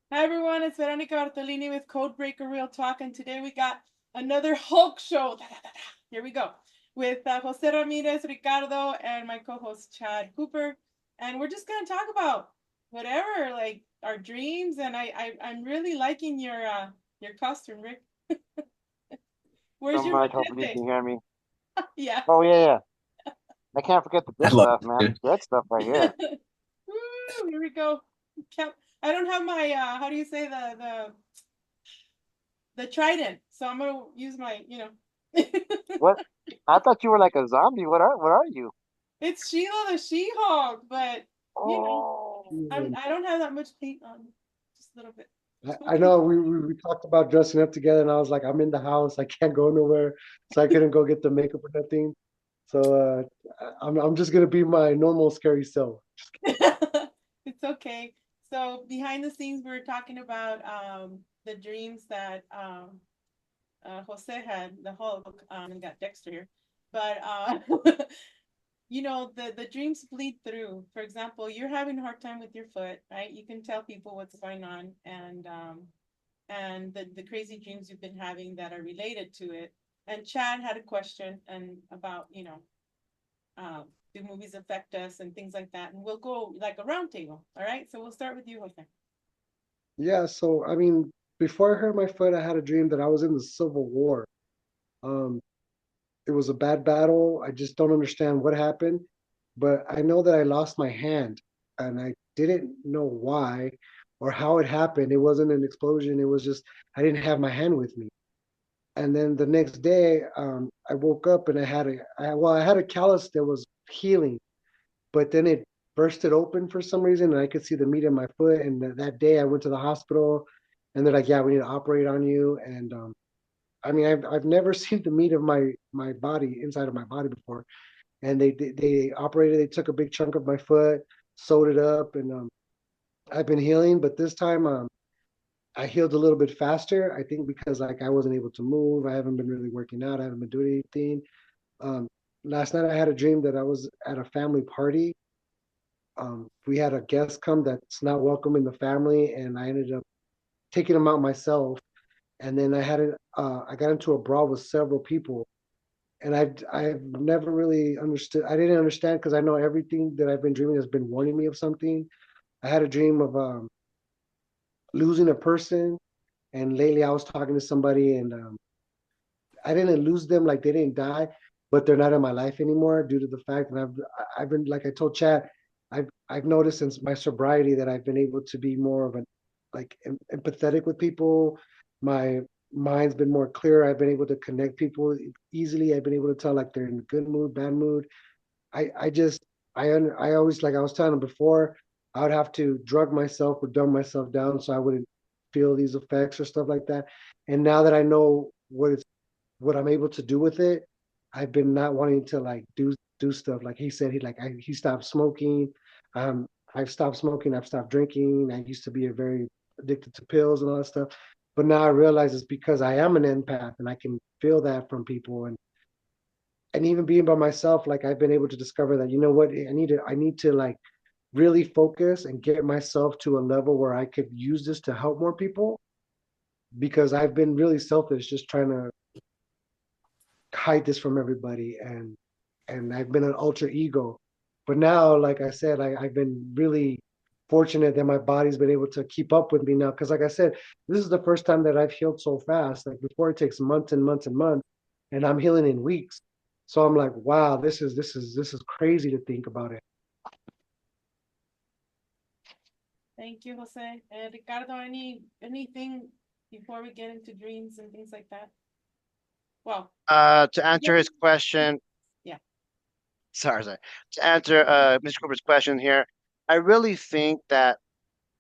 Hi everyone, it's Veronica Bartolini with Codebreaker Real Talk, and today we got another Hulk show. Da, da, da, da. Here we go with Jose Ramirez, Ricardo, and my co-host Chad Cooper, and we're just gonna talk about whatever, like our dreams. And I'm really liking your costume, Rick. So Where's your much. Hopefully you machete? can hear me. Yeah. Oh yeah, yeah. I can't forget the I good love stuff, man. it. Good stuff right here. Woo, here we go. I don't have my how do you say the trident, so I'm gonna use my. What? I thought you were like a zombie. What are you? It's Sheila the She-Hulk, but you know, Oh, I don't have that much paint on, just a little bit. I know we talked about dressing up together, and I was like, I'm in the house, I can't go nowhere, so I couldn't go get the makeup or nothing. So I'm just gonna be my normal scary self. It's okay. So behind the scenes, we were talking about the dreams that Jose had, the Hulk, and got Dexter here. But the dreams bleed through. For example, you're having a hard time with your foot, right? You can tell people what's going on, and the crazy dreams you've been having that are related to it. And Chad had a question and about, uh, do movies affect us and things like that. And we'll go like a round table. All right. So we'll start with you, Jose. Yeah, so I mean, before I hurt my foot, I had a dream that I was in the Civil War. Um, it was a bad battle. I just don't understand what happened, but I know that I lost my hand, and I didn't know why or how it happened. It wasn't an explosion. It was just I didn't have my hand with me. And then the next day, I woke up and I had a callus that was healing, but then it bursted open for some reason, and I could see the meat in my foot. And that day, I went to the hospital, and they're like, "Yeah, we need to operate on you." And I mean, I've never seen the meat of my body inside of my body before, and they operated. They took a big chunk of my foot, sewed it up, and I've been healing. But this time, I healed a little bit faster. I think because like I wasn't able to move. I haven't been really working out. I haven't been doing anything. Um, Last night I had a dream that I was at a family party. We had a guest come that's not welcome in the family, and I ended up taking him out myself. And then I got into a brawl with several people, and I've never really understood. I didn't understand because I know everything that I've been dreaming has been warning me of something. I had a dream of losing a person, and lately I was talking to somebody, and I didn't lose them like they didn't die, but they're not in my life anymore due to the fact that I've been like I told Chad, I've noticed since my sobriety that I've been able to be more of an like empathetic with people. My mind's been more clear. I've been able to connect people easily. I've been able to tell like they're in good mood, bad mood. I just I always like I was telling them before, I would have to drug myself or dumb myself down so I wouldn't feel these effects or stuff like that. And now that I know what I'm able to do with it, I've been not wanting to like do stuff. Like he said, he stopped smoking. I've stopped smoking. I've stopped drinking. I used to be a very addicted to pills and all that stuff, but now I realize it's because I am an empath and I can feel that from people. And even being by myself, like I've been able to discover that you know what I need to like really focus and get myself to a level where I could use this to help more people because I've been really selfish just trying to hide this from everybody and I've been an alter ego. But now, like I said, I've been really fortunate that my body's been able to keep up with me now. Because, like I said, this is the first time that I've healed so fast. Like before, it takes months and months and months, and I'm healing in weeks. So I'm like, wow, this is crazy to think about it. Thank you, Jose. And Ricardo, anything before we get into dreams and things like that? Well, to answer yeah, his question, yeah. sorry. To answer Mr. Cooper's question here, I really think that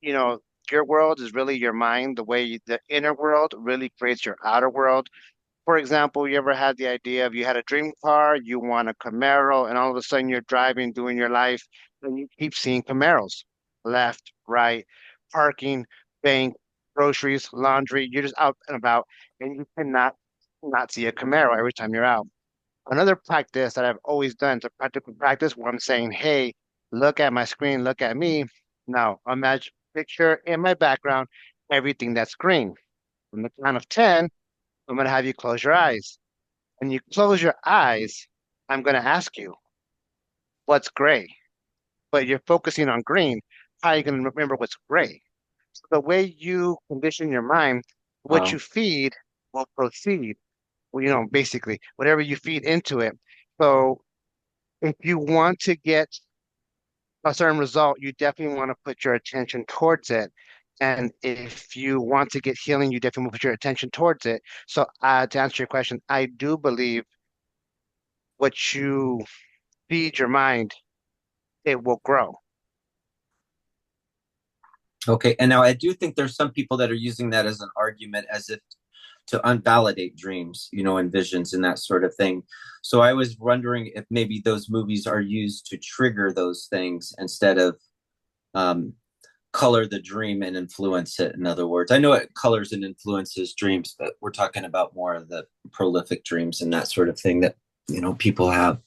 you know your world is really your mind. The inner world really creates your outer world. For example, you ever had the idea of you had a dream car, you want a Camaro, and all of a sudden you're driving, doing your life, and you keep seeing Camaros, left, right, parking, bank, groceries, laundry. You're just out and about, and you cannot not see a Camaro every time you're out. Another practice that I've always done, it's a practical practice where I'm saying, hey, look at my screen, look at me. Now, imagine picture in my background. everything that's green. From the count of 10, I'm going to have you close your eyes. When you close your eyes, I'm going to ask you, what's gray? But you're focusing on green. How are you going to remember what's gray? So the way you condition your mind, what Wow. you feed will proceed. Well, basically, whatever you feed into it. So if you want to get a certain result, you definitely want to put your attention towards it. And if you want to get healing, you definitely want to put your attention towards it. So, to answer your question, I do believe what you feed your mind, it will grow. Okay. And now I do think there's some people that are using that as an argument as if to unvalidate dreams, and visions and that sort of thing. So I was wondering if maybe those movies are used to trigger those things instead of um, color the dream and influence it. In other words, I know it colors and influences dreams, but we're talking about more of the prolific dreams and that sort of thing that, people have.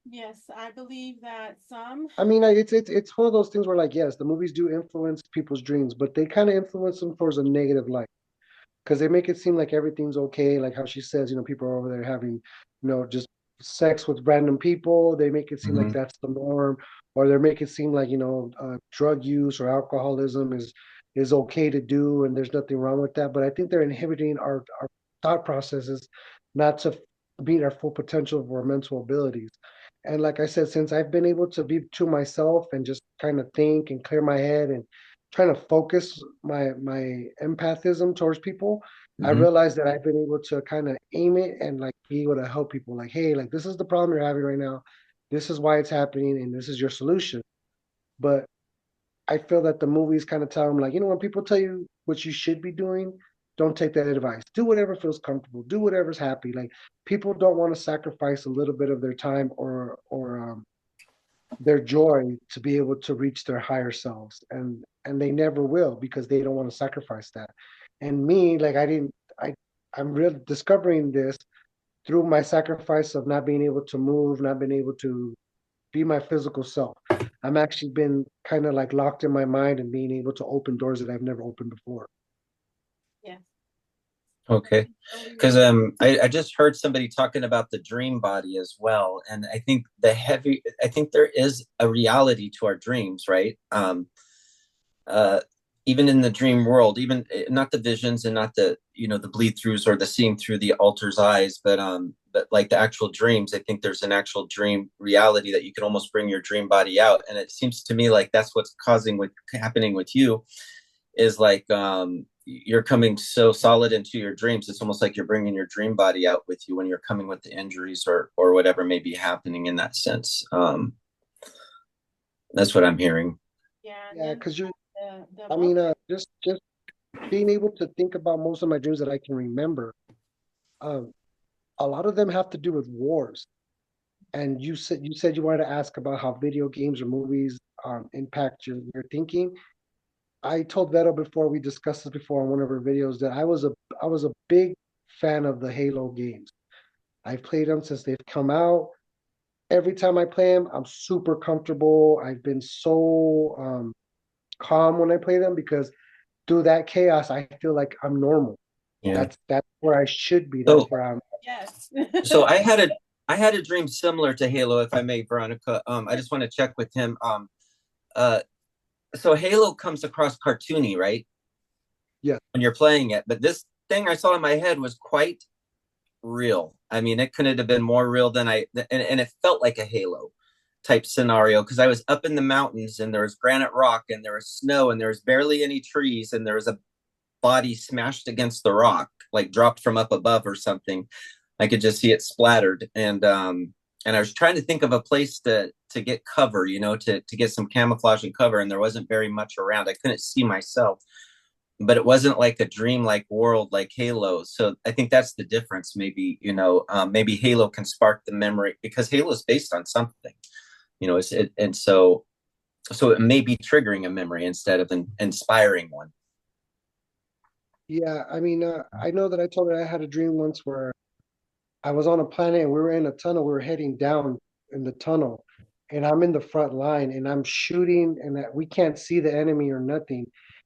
Yes, I believe that some. I mean, it's one of those things where, like, yes, the movies do influence people's dreams, but they kind of influence them towards a negative light because they make it seem like everything's okay. Like how she says, people are over there having, just sex with random people. They make it seem like Mhm. that's the norm, or they make it seem like drug use or alcoholism is okay to do, and there's nothing wrong with that. But I think they're inhibiting our thought processes, not to meet our full potential of our mental abilities. And like I said, since I've been able to be to myself and just kind of think and clear my head and trying to focus my empathism towards people, I Mhm. realized that I've been able to kind of aim it and like be able to help people. Like, hey, like this is the problem you're having right now. This is why it's happening, and this is your solution. But I feel that the movies kind of tell them, like, when people tell you what you should be doing, don't take that advice. Do whatever feels comfortable. Do whatever's happy. Like people don't want to sacrifice a little bit of their time or their joy to be able to reach their higher selves, and they never will because they don't want to sacrifice that. And me, like, I'm really discovering this through my sacrifice of not being able to move, not being able to be my physical self. I'm actually been kind of like locked in my mind and being able to open doors that I've never opened before. Yes. Okay. Totally Because agree. I just heard somebody talking about the dream body as well. And I think there is a reality to our dreams, right? Uh, Even in the dream world, even not the visions and not the, the bleed throughs or the seeing through the alter's eyes, but like the actual dreams, I think there's an actual dream reality that you can almost bring your dream body out. And it seems to me like that's what's happening with you is like you're coming so solid into your dreams. It's almost like you're bringing your dream body out with you when you're coming with the injuries or whatever may be happening in that sense. That's what I'm hearing. Yeah, and Yeah, then because the I mean, multi. just being able to think about most of my dreams that I can remember. Um, a lot of them have to do with wars. And you said you wanted to ask about how video games or movies impact your thinking. I told Vero before we discussed this before on one of our videos that I was a big fan of the Halo games. I've played them since they've come out. Every time I play them, I'm super comfortable. I've been so calm when I play them because through that chaos, I feel like I'm normal. Yeah. That's where I should be. That's So where I'm. Yes. so I had a dream similar to Halo, if I may, Veronica. I just want to check with him. Uh, so Halo comes across cartoony, right? Yeah, When you're playing it, but this thing I saw in my head was quite real. I mean, it couldn't have been more real than and it felt like a Halo type scenario because I was up in the mountains and there was granite rock and there was snow and there was barely any trees and there was a body smashed against the rock, like dropped from up above or something. I could just see it splattered, and I was trying to think of a place to get cover, to get some camouflage and cover, and there wasn't very much around. I couldn't see myself, but it wasn't like a dream-like world like Halo. So I think that's the difference. Maybe maybe Halo can spark the memory because Halo is based on something, and so it may be triggering a memory instead of inspiring one. yeah. I mean, I know that I told her I had a dream once where I was on a planet and we were in a tunnel. We were heading down in the tunnel, and I'm in the front line and I'm shooting and we can't see the enemy or nothing.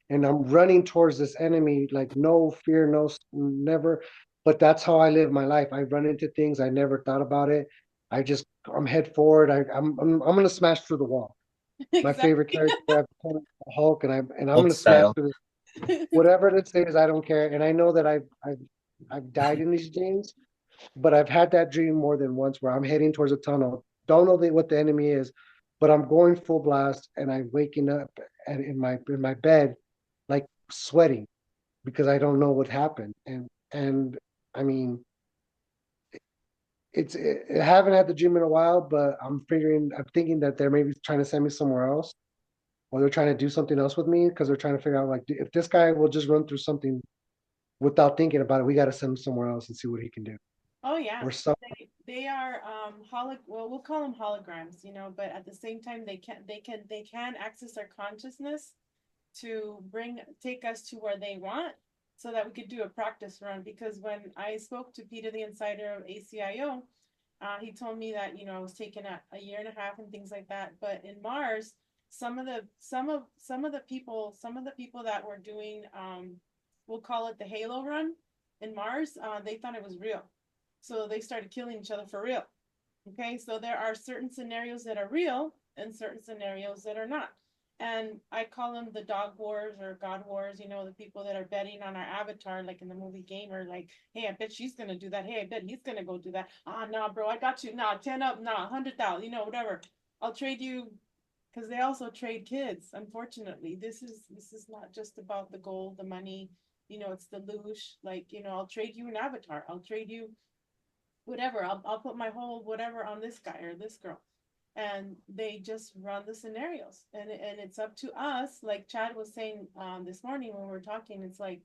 And I'm running towards this enemy like no fear, never. But that's how I live my life. I run into things. I never thought about it. I'm head forward. I'm gonna smash through the wall. My favorite Exactly. character, I've called Hulk, and I'm Hulk gonna smash style. through whatever it is. I don't care. And I know that I've died in these dreams, but I've had that dream more than once where I'm heading towards a tunnel. Don't know what the enemy is, but I'm going full blast and I'm waking up and in my bed like sweating because I don't know what happened. And I mean, I haven't had the dream in a while, but I'm thinking that they're maybe trying to send me somewhere else, or they're trying to do something else with me because they're trying to figure out like if this guy will just run through something without thinking about it, we got to send him somewhere else and see what he can do Oh yeah, or some. they are well, we'll call them holograms, but at the same time they can access our consciousness to take us to where they want so that we could do a practice run. Because when I spoke to Peter the Insider of ACIO, he told me that I was taking a year and a half and things like that. But in Mars, some of the people that were doing we'll call it the Halo run in Mars, they thought it was real, so they started killing each other for real. Okay, so there are certain scenarios that are real and certain scenarios that are not. And I call them the dog wars or God wars, the people that are betting on our avatar, like in the movie Gamer, like, hey, I bet she's gonna do that. Hey, I bet he's gonna go do that. Ah, nah, bro, I got you. Nah, 10 up, nah, 100,000, whatever. I'll trade you, because they also trade kids. Unfortunately, this is not just about the gold, the money, it's the loosh. Like, I'll trade you an avatar. I'll trade you whatever. I'll put my whole whatever on this guy or this girl. And they just run the scenarios, and it's up to us. Like Chad was saying this morning when we were talking, it's like,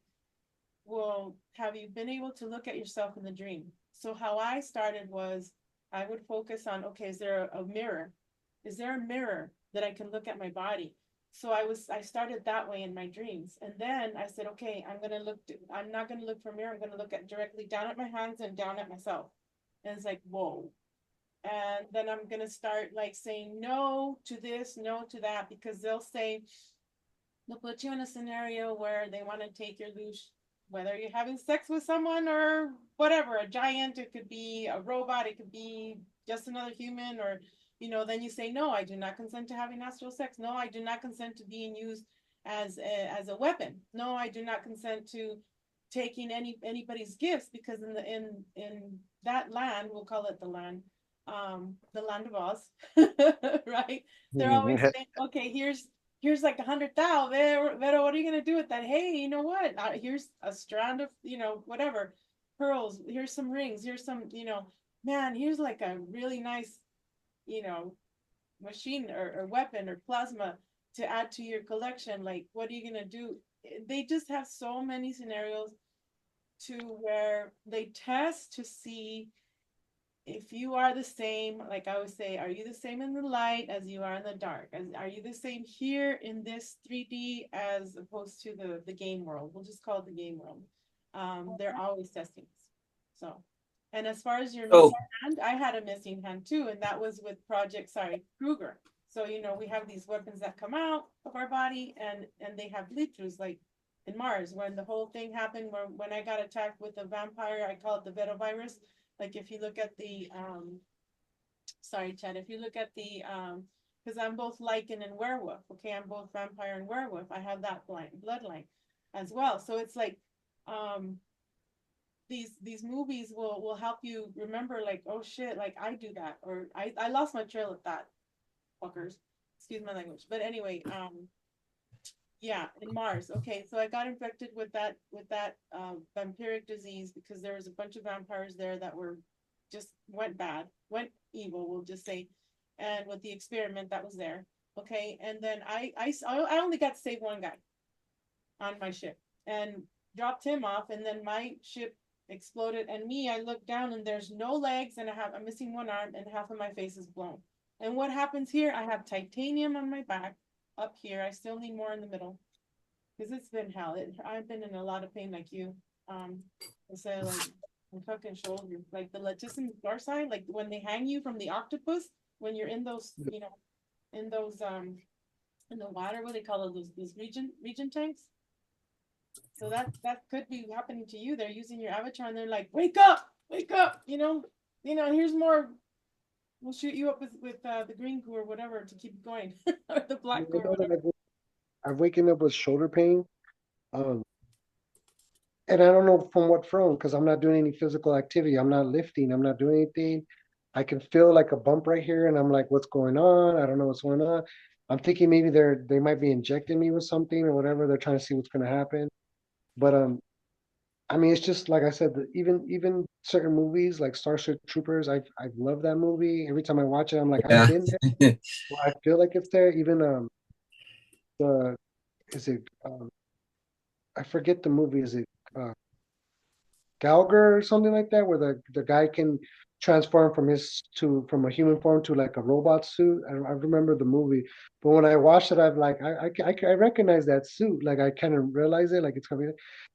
well, have you been able to look at yourself in the dream? So how I started was I would focus on, okay, is there a mirror? Is there a mirror that I can look at my body? So I started that way in my dreams. And then I said, okay, I'm not gonna look for a mirror, I'm gonna look at directly down at my hands and down at myself. And it's like, whoa. And then I'm gonna start like saying no to this, no to that, because they'll put you in a scenario where they want to take your loose, whether you're having sex with someone or whatever, a giant, it could be a robot, it could be just another human, or then you say, no, I do not consent to having astral sex. No, I do not consent to being used as a weapon. No, I do not consent to taking anybody's gifts, because in that land, we'll call it the land of Oz, right? They're always saying, okay, here's like 100,000. Vero, what are you gonna do with that? Hey, you know what? Here's a strand of, whatever, pearls. Here's some rings. Here's some, man, here's like a really nice, you know, machine or weapon or plasma to add to your collection. Like, what are you gonna do? They just have so many scenarios to where they test to see if you are the same. Like I always say, are you the same in the light as you are in the dark? Are you the same here in this 3D as opposed to the game world? We'll just call it the game world. They're always testing us. So, and as far as your Oh, missing hand, I had a missing hand too, and that was with Kruger. So we have these weapons that come out of our body, and they have bleed throughs, like in Mars when the whole thing happened. When I got attacked with a vampire, I call it the Vetovirus. Like if you look at the sorry, Chad, if you look at the because I'm both lichen and werewolf. Okay, I'm both vampire and werewolf. I have that bloodline as well. So it's like um these movies will help you remember, like, oh shit, like I do that, or I lost my trail at that, fuckers. Excuse my language. But anyway, yeah, in Mars. Okay, so I got infected with that vampiric disease because there was a bunch of vampires there that went bad, went evil, we'll just say, and with the experiment that was there. Okay, and then I only got to save one guy on my ship and dropped him off, and then my ship exploded, and I looked down and there's no legs, and I'm missing one arm, and half of my face is blown. And what happens here? I have titanium on my back up here. I still need more in the middle because it's been hell. I've been in a lot of pain like you. So like I'm fucking shoulder, like the latissimus dorsi, like when they hang you from the octopus, when you're in those, you know, in those in the water, what do they call those region tanks. So that could be happening to you. They're using your avatar and they're like, wake up, here's more. We'll shoot you up with the green goo or whatever to keep going, or the I black goo or know that whatever. I've waken up with shoulder pain. Um, and I don't know from what from, because I'm not doing any physical activity. I'm not lifting. I'm not doing anything. I can feel like a bump right here, and I'm like, what's going on? I don't know what's going on. I'm thinking maybe they might be injecting me with something or whatever. They're trying to see what's going to happen. But I mean, it's just like I said, even certain movies like Starship Troopers, I love that movie. Every time I watch it, I'm like, I've Yeah. been there. Or I feel like it's there. Even the is it I forget the movie. Is it uh, Galger or something like that, where the guy can transform from a human form to like a robot suit. I remember the movie, but when I watched it, I've like I recognize that suit. Like I kind of realize it, like it's coming.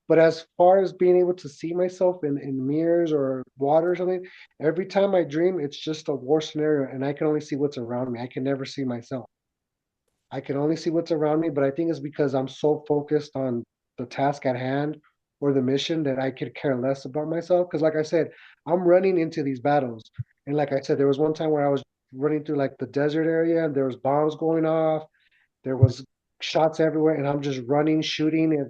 But as far as being able to see myself in mirrors or water or something, every time I dream, it's just a war scenario, and I can only see what's around me. I can never see myself. I can only see what's around me, but I think it's because I'm so focused on the task at hand or the mission that I could care less about myself. Because, like I said, I'm running into these battles, and like I said, there was one time where I was running through like the desert area, and there was bombs going off, there was shots everywhere, and I'm just running, shooting,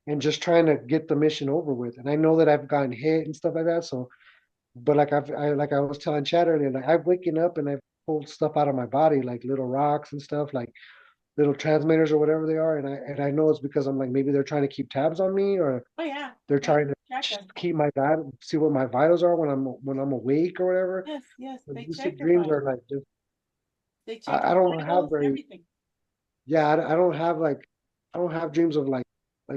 and just trying to get the mission over with. And I know that I've gotten hit and stuff like that. So, but like I was telling Chad earlier, like I've waken up and I've pulled stuff out of my body, like little rocks and stuff, like little transmitters or whatever they are, and I know it's because I'm like maybe they're trying to keep tabs on me or Oh yeah, they're yeah, trying to check us. keep my see what my vitals are when I'm awake or whatever. Yes, The they check lucid your dreams body. are like just They check I your don't have vitals, very everything. yeah I don't have like I don't have dreams of like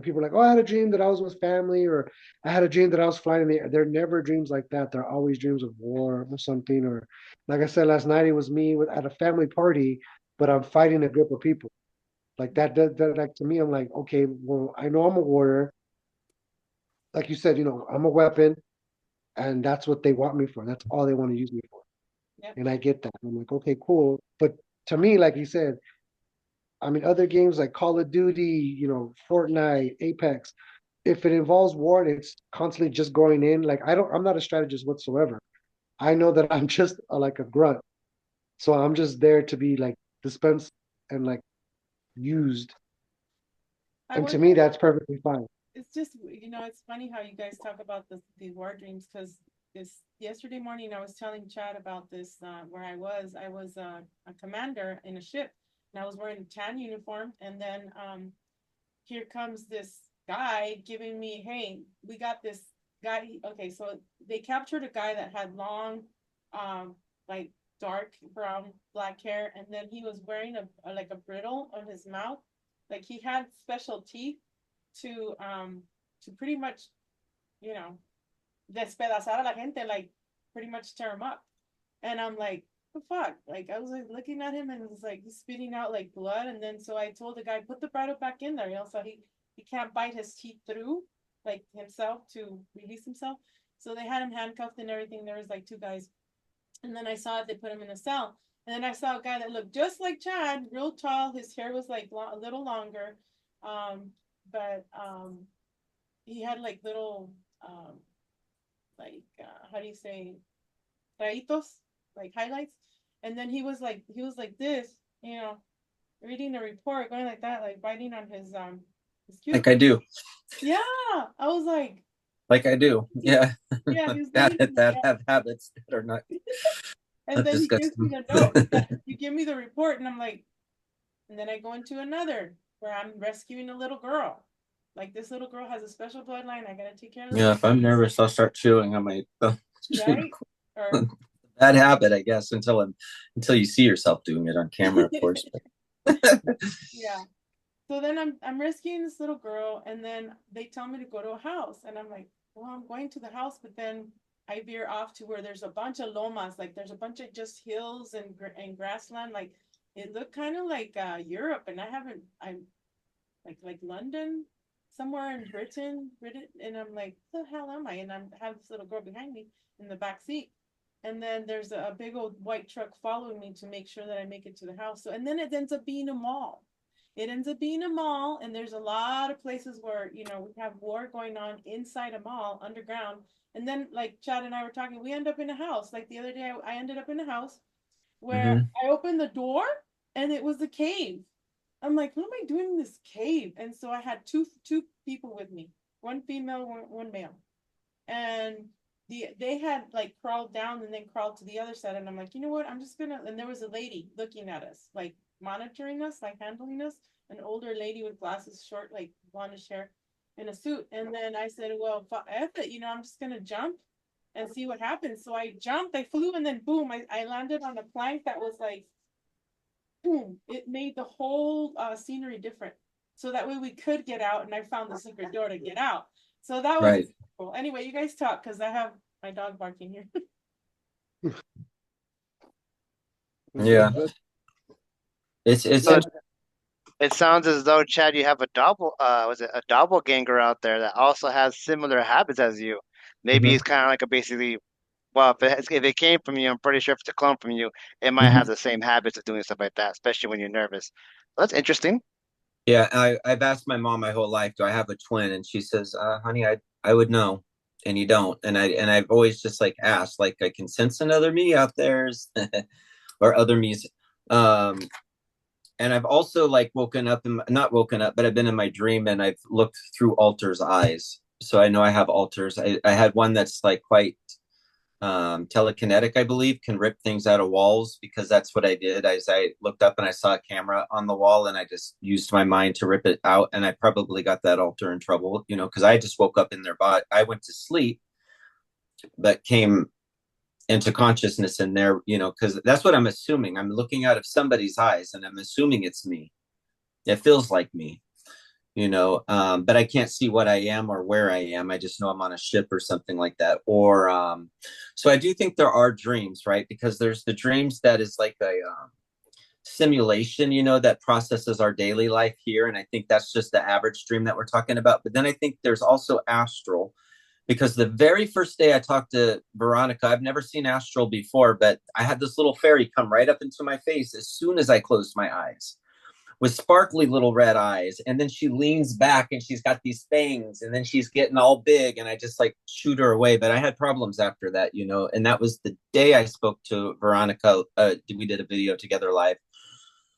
people are like, oh, I had a dream that I was with family, or I had a dream that I was flying in the air. They're never dreams like that. They're always dreams of war or something, or like I said last night, it was me at a family party, but I'm fighting a group of people. Like that, like to me, I'm like, okay, well, I know I'm a warrior. Like you said, I'm a weapon, and that's what they want me for. That's all they want to use me for. Yep. And I get that. I'm like, okay, cool. But to me, like you said, I mean, other games like Call of Duty, Fortnite, Apex, if it involves war and it's constantly just going in, like I'm not a strategist whatsoever. I know that I'm just like a grunt. So I'm just there to be like dispensed and like used. I And to wonder. me, that's perfectly fine. It's just, it's funny how you guys talk about the war dreams, because this yesterday morning I was telling Chad about this, where I was a commander in a ship, and I was wearing a tan uniform, and then here comes this guy giving me, hey, we got this guy. Okay, so they captured a guy that had long, like dark brown black hair, and then he was wearing like a brittle on his mouth, like he had special teeth to pretty much, you know, despedazar a la gente, like pretty much tear him up. And I'm like, the fuck? Like I was like looking at him and it was like he's spitting out like blood. And then so I told the guy, put the bridle back in there, so he can't bite his teeth through like himself to release himself. So they had him handcuffed and everything. There was like two guys. And then I saw it, they put him in a cell. And then I saw a guy that looked just like Chad, real tall. His hair was like a little longer. But he had like little how do you say, rayitos, like highlights. And then he was like this, you know, reading the report, going like that, like biting on his Like I cuticle. do. Yeah, I was like, Like I do. Yeah. yeah, he was Bad reading at like that, that. have habits that are not And then he gives me disgusting. the note. You give me the report, and I'm like, and then I go into another where I'm rescuing a little girl. Like this little girl has a special bloodline. I gotta take care of this Yeah, little if I'm girl, nervous, I'll start chewing on my right? Or bad habit, I guess, until you see yourself doing it on camera, of course. yeah. So then I'm rescuing this little girl, and then they tell me to go to a house, and I'm like, well, I'm going to the house, but then I veer off to where there's a bunch of lomas, like there's a bunch of just hills and grassland, like it looked kind of like Europe, and I'm like London, somewhere in Britain, and I'm like, what the hell am I? And I have this little girl behind me in the back seat, And then there's a big old white truck following me to make sure that I make it to the house. So, and then it ends up being a mall. It ends up being a mall, and there's a lot of places where, you know, we have war going on inside a mall underground. And then, like Chad and I were talking, we end up in a house. Like the other day, I ended up in a house where Hmm. I opened the door and it was a cave. I'm like, what am I doing in this cave? And so I had two people with me, one female, one male, and they had like crawled down and then crawled to the other side. And I'm like, you know what? I'm just gonna. And there was a lady looking at us, like monitoring us, like handling us, an older lady with glasses, short, like blondish hair, in a suit. And then I said, well, F it, you know, I'm just gonna jump and see what happens. So I jumped, I flew, and then boom, I landed on a plank that was like boom, it made the whole scenery different. So that way we could get out, and I found the secret door to get out. So that was Right. cool. Anyway, you guys talk because I have my dog barking here. Yeah. That- It's So it sounds as though, Chad, you have a was it a doppelganger out there that also has similar habits as you. Maybe Mhm. it's kind of like a basically, well, if it came from you, I'm pretty sure if it's a clone from you, it might have Mhm. the same habits of doing stuff like that, especially when you're nervous. That's interesting. Yeah, I've asked my mom my whole life, do I have a twin? And she says, honey, I would know, and you don't. And I've always just like asked, like I can sense another me out there, or other me's. Um, and I've also like woken up and not woken up, but I've been in my dream and I've looked through Alter's eyes. So I know I have Alters. I had one that's like quite telekinetic, I believe, can rip things out of walls because that's what I did. As I looked up and I saw a camera on the wall and I just used my mind to rip it out. And I probably got that altar in trouble, you know, because I just woke up in their body. I went to sleep, but came into consciousness in there, you know, because that's what I'm assuming. I'm looking out of somebody's eyes and I'm assuming it's me. It feels like me, you know, but I can't see what I am or where I am. I just know I'm on a ship or something like that. Or so I do think there are dreams, right? Because there's the dreams that is like a simulation, you know, that processes our daily life here, and I think that's just the average dream that we're talking about. But then I think there's also astral, because the very first day I talked to Veronica, I've never seen astral before, but I had this little fairy come right up into my face as soon as I closed my eyes, with sparkly little red eyes. And then she leans back and she's got these fangs and then she's getting all big. And I just like shoot her away. But I had problems after that, you know. And that was the day I spoke to Veronica. We did a video together live.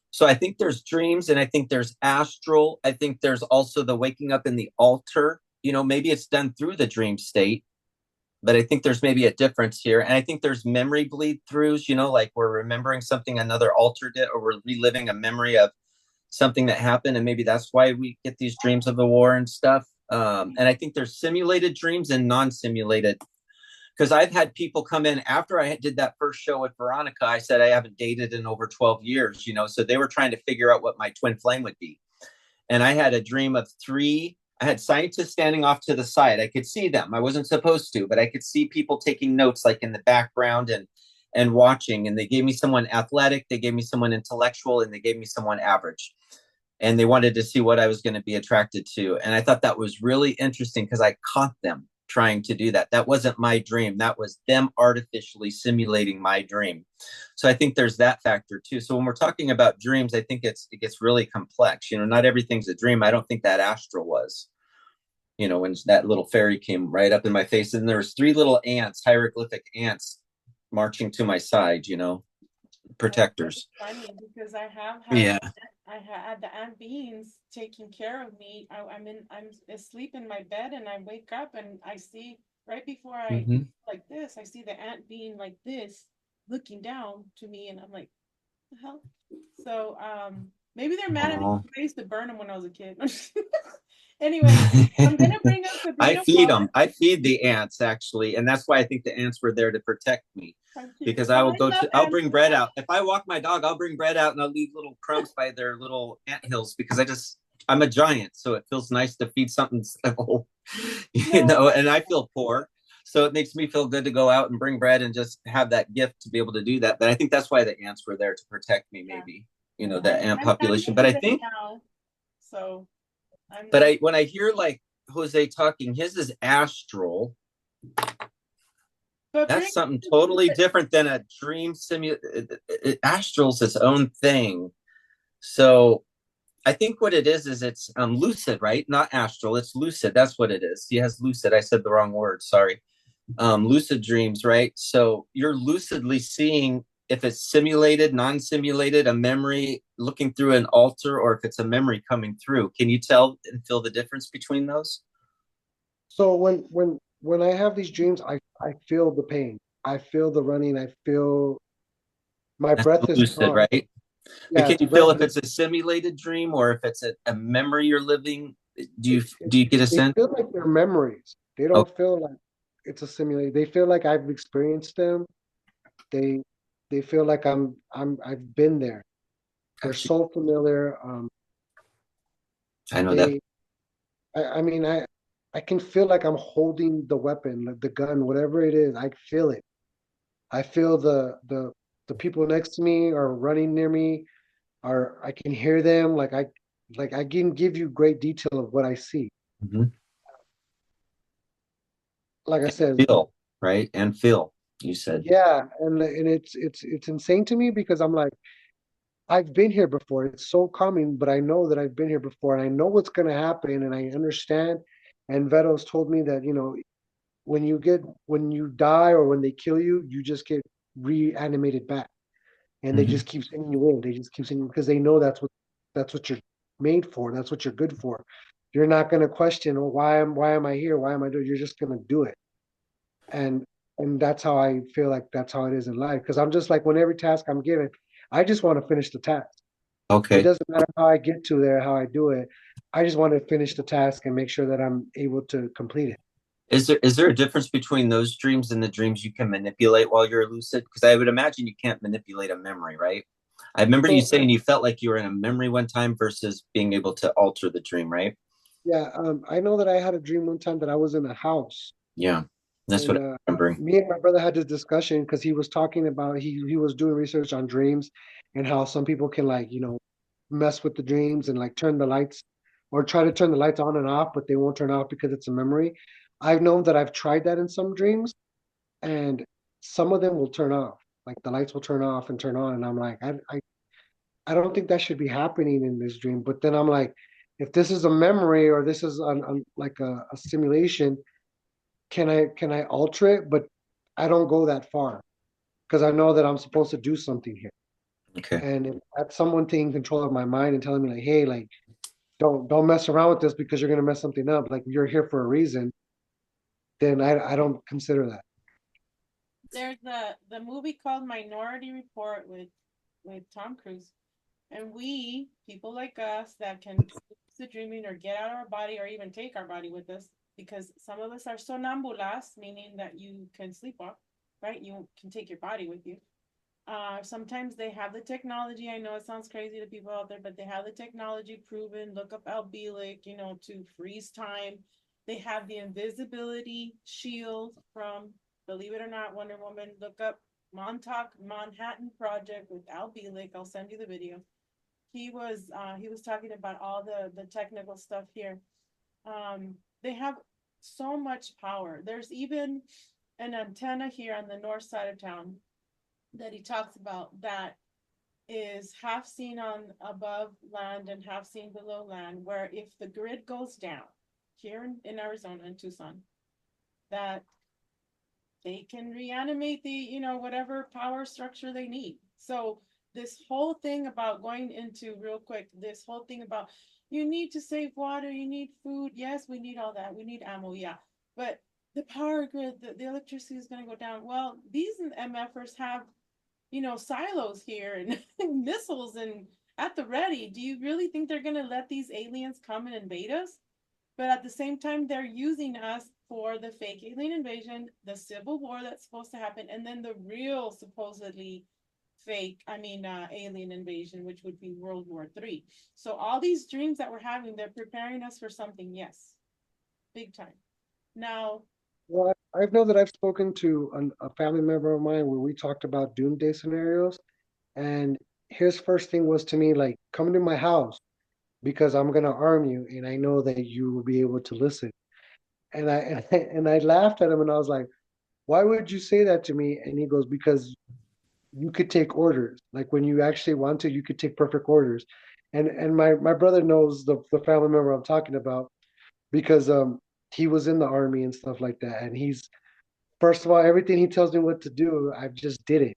So I think there's dreams and I think there's astral. I think there's also the waking up in the altar. You know, maybe it's done through the dream state, but I think there's maybe a difference here. And I think there's memory bleed throughs, you know, like we're remembering something another altar did, or we're reliving a memory of something that happened, and maybe that's why we get these dreams of the war and stuff. And I think there's simulated dreams and non-simulated, because I've had people come in after I did that first show with Veronica. I said I haven't dated in over 12 years, you know, so they were trying to figure out what my twin flame would be. And I had a dream of three. I had scientists standing off to the side. I could see them. I wasn't supposed to, but I could see people taking notes like in the background and watching. And they gave me someone athletic, they gave me someone intellectual, and they gave me someone average. And they wanted to see what I was going to be attracted to. And I thought that was really interesting because I caught them trying to do that. That wasn't my dream. That was them artificially simulating my dream. So I think there's that factor too. So when we're talking about dreams, I think it gets really complex. You know, not everything's a dream. I don't think that astral was. You know, when that little fairy came right up in my face, and there was three little ants, hieroglyphic ants, marching to my side. You know, protectors. Funny because Yeah. I had the ant beings taking care of me. I'm asleep in my bed and I wake up and I see right before I Mm-hmm. like this, I see the ant being like this, looking down to me, and I'm like, the hell? So maybe they're mad at me Aww. because I used to burn them when I was a kid. Anyway, I'm gonna bring up the I video feed caller. them. I feed the ants actually, and that's why I think the ants were there to protect me. Thank you. Because I Well, will I go love to, I'll ants. bring bread out. If I walk my dog, I'll bring bread out and I'll leave little crumbs by their little ant hills because I'm a giant, so it feels nice to feed something simple, you No, know. And I feel poor, so it makes me feel good to go out and bring bread and just have that gift to be able to do that. But I think that's why the ants were there to protect me, yeah. maybe, you know, the ant I'm population. But used I to them think now, so I'm But not. I when I hear like Jose talking, his is astral. But That's something totally different than a dream astral's its own thing. So I think what it is it's lucid, right? Not astral. It's lucid. That's what it is. He has lucid. I said the wrong word. Sorry. Lucid dreams, right? So you're lucidly seeing if it's simulated, non-simulated, a memory looking through an altar, or if it's a memory coming through. Can you tell and feel the difference between those? So when I have these dreams, I feel the pain. I feel the running. I feel my That's breath is lucid, strong. right? But Yeah, can it's you feel if breath. it's a simulated dream or if it's a memory you're living? Do you It, it, do you get a they sense? feel like they're memories. They Oh, don't feel like it's a simulation. They feel like I've experienced them. They they feel like I've been there. They're gotcha. so familiar. I know that. They I mean I can feel like I'm holding the weapon, like the gun, whatever it is. I feel it. I feel the people next to me are running near me, or I can hear them. Like I can give you great detail of what I see. Mhm. Like I said, Feel, right? And feel, you said. yeah, and it's insane to me because I'm like, I've been here before. It's so calming, but I know that I've been here before and I know what's gonna happen and I understand. And Veto's told me that, when you die or when they kill you, you just get reanimated back. And they Mhm. just keep sending you in. They just keep sending because they know that's what you're made for. That's what you're good for. You're not gonna question, oh, why am I here? Why am I doing? You're just gonna do it. And and that's how I feel like that's how it is in life. Because I'm just like when every task I'm given, I just want to finish the task. It Okay. doesn't matter how I get to there, how I do it. I just want to finish the task and make sure that I'm able to complete it. Is there a difference between those dreams and the dreams you can manipulate while you're lucid? Because I would imagine you can't manipulate a memory, right? I remember you So saying you felt like you were in a memory one time versus being able to alter the dream, right? yeah, I know that I had a dream one time that I was in a house. Yeah, that's And what I'm remembering. me and my brother had this discussion because he was talking about he was doing research on dreams and how some people can like, mess with the dreams and like turn the lights or try to turn the lights on and off, but they won't turn off because it's a memory. I've known that I've tried that in some dreams and some of them will turn off. Like the lights will turn off and turn on. And I'm like, I don't think that should be happening in this dream. But then I'm like, if this is a memory or this is like a simulation, can I alter it? But I don't go that far because I know that I'm supposed to do something here. Okay. And if that's someone taking control of my mind and telling me like, hey, like don't mess around with this because you're gonna mess something up. Like you're here for a reason, then I don't consider that. there's the movie called Minority Report with Tom Cruise, and we people like us that can the dreaming or get out of our body or even take our body with us because some of us are sonambulas, meaning that you can sleepwalk, right? You can take your body with you. Sometimes they have the technology. I know it sounds crazy to people out there, but they have the technology proven. Look up Albilic, to freeze time. They have the invisibility shield from, believe it or not, Wonder Woman. Look up Montauk Manhattan Project with Albilic. I'll send you the video. He was talking about all the technical stuff here. They have so much power. There's even an antenna here on the north side of town that he talks about that is half seen on above land and half seen below land, where if the grid goes down here in Arizona and Tucson, that they can reanimate the, whatever power structure they need. So this whole thing about going into real quick, this whole thing about you need to save water, you need food. Yes, we need all that. We need ammo, yeah. But the power grid, the electricity is going to go down. Well, these MFers have silos here and missiles and at the ready. Do you really think they're going to let these aliens come and invade us? But at the same time, they're using us for the fake alien invasion, the civil war that's supposed to happen, and then the real supposedly fake, alien invasion, which would be World War III. So all these dreams that we're having, they're preparing us for something. Yes, big time. Now, Well, I know that I've spoken to a family member of mine where we talked about doomsday scenarios, and his first thing was to me like, come to my house because I'm gonna arm you, and I know that you will be able to listen. And I and I laughed at him, and I was like, why would you say that to me? And he goes, because you could take orders. Like when you actually want to, you could take perfect orders. And my brother knows the family member I'm talking about because he was in the army and stuff like that. And he's first of all, everything he tells me what to do, I just did it.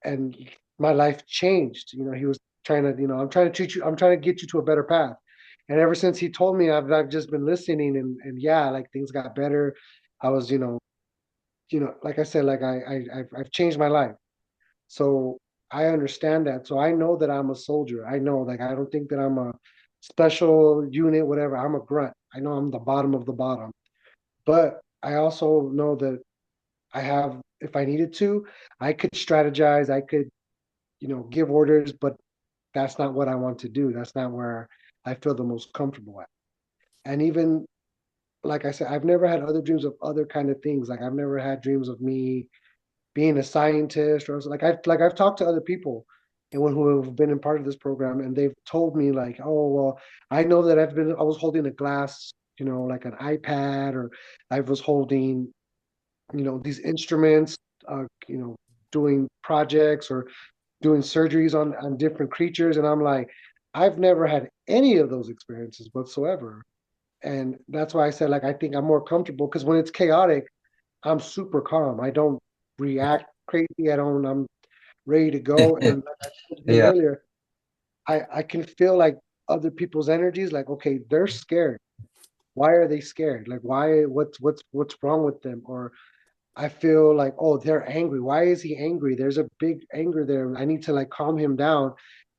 And my life changed. You know, he was trying to, I'm trying to treat you, I'm trying to get you to a better path. And ever since he told me, I've just been listening and yeah, like things got better. I was, like I said, like I've changed my life. So I understand that. So I know that I'm a soldier. I know, like, I don't think that I'm a special unit, whatever. I'm a grunt. I know I'm the bottom of the bottom. But I also know that I have, if I needed to, I could strategize. I could, give orders, but that's not what I want to do. That's not where I feel the most comfortable at. And even, like I said, I've never had other dreams of other kind of things. Like I've never had dreams of me being a scientist or like I've talked to other people and who have been in part of this program and they've told me like, oh well, I know that I was holding a glass, like an iPad, or I was holding, these instruments, doing projects or doing surgeries on different creatures. And I'm like, I've never had any of those experiences whatsoever. And that's why I said, like, I think I'm more comfortable because when it's chaotic, I'm super calm. I don't react crazy. I'm ready to go. And like I told him Yeah. earlier, I can feel like other people's energies, like, okay, they're scared. Why are they scared? Like, why, what's wrong with them? Or I feel like, oh, they're angry. Why is he angry? There's a big anger there. I need to like calm him down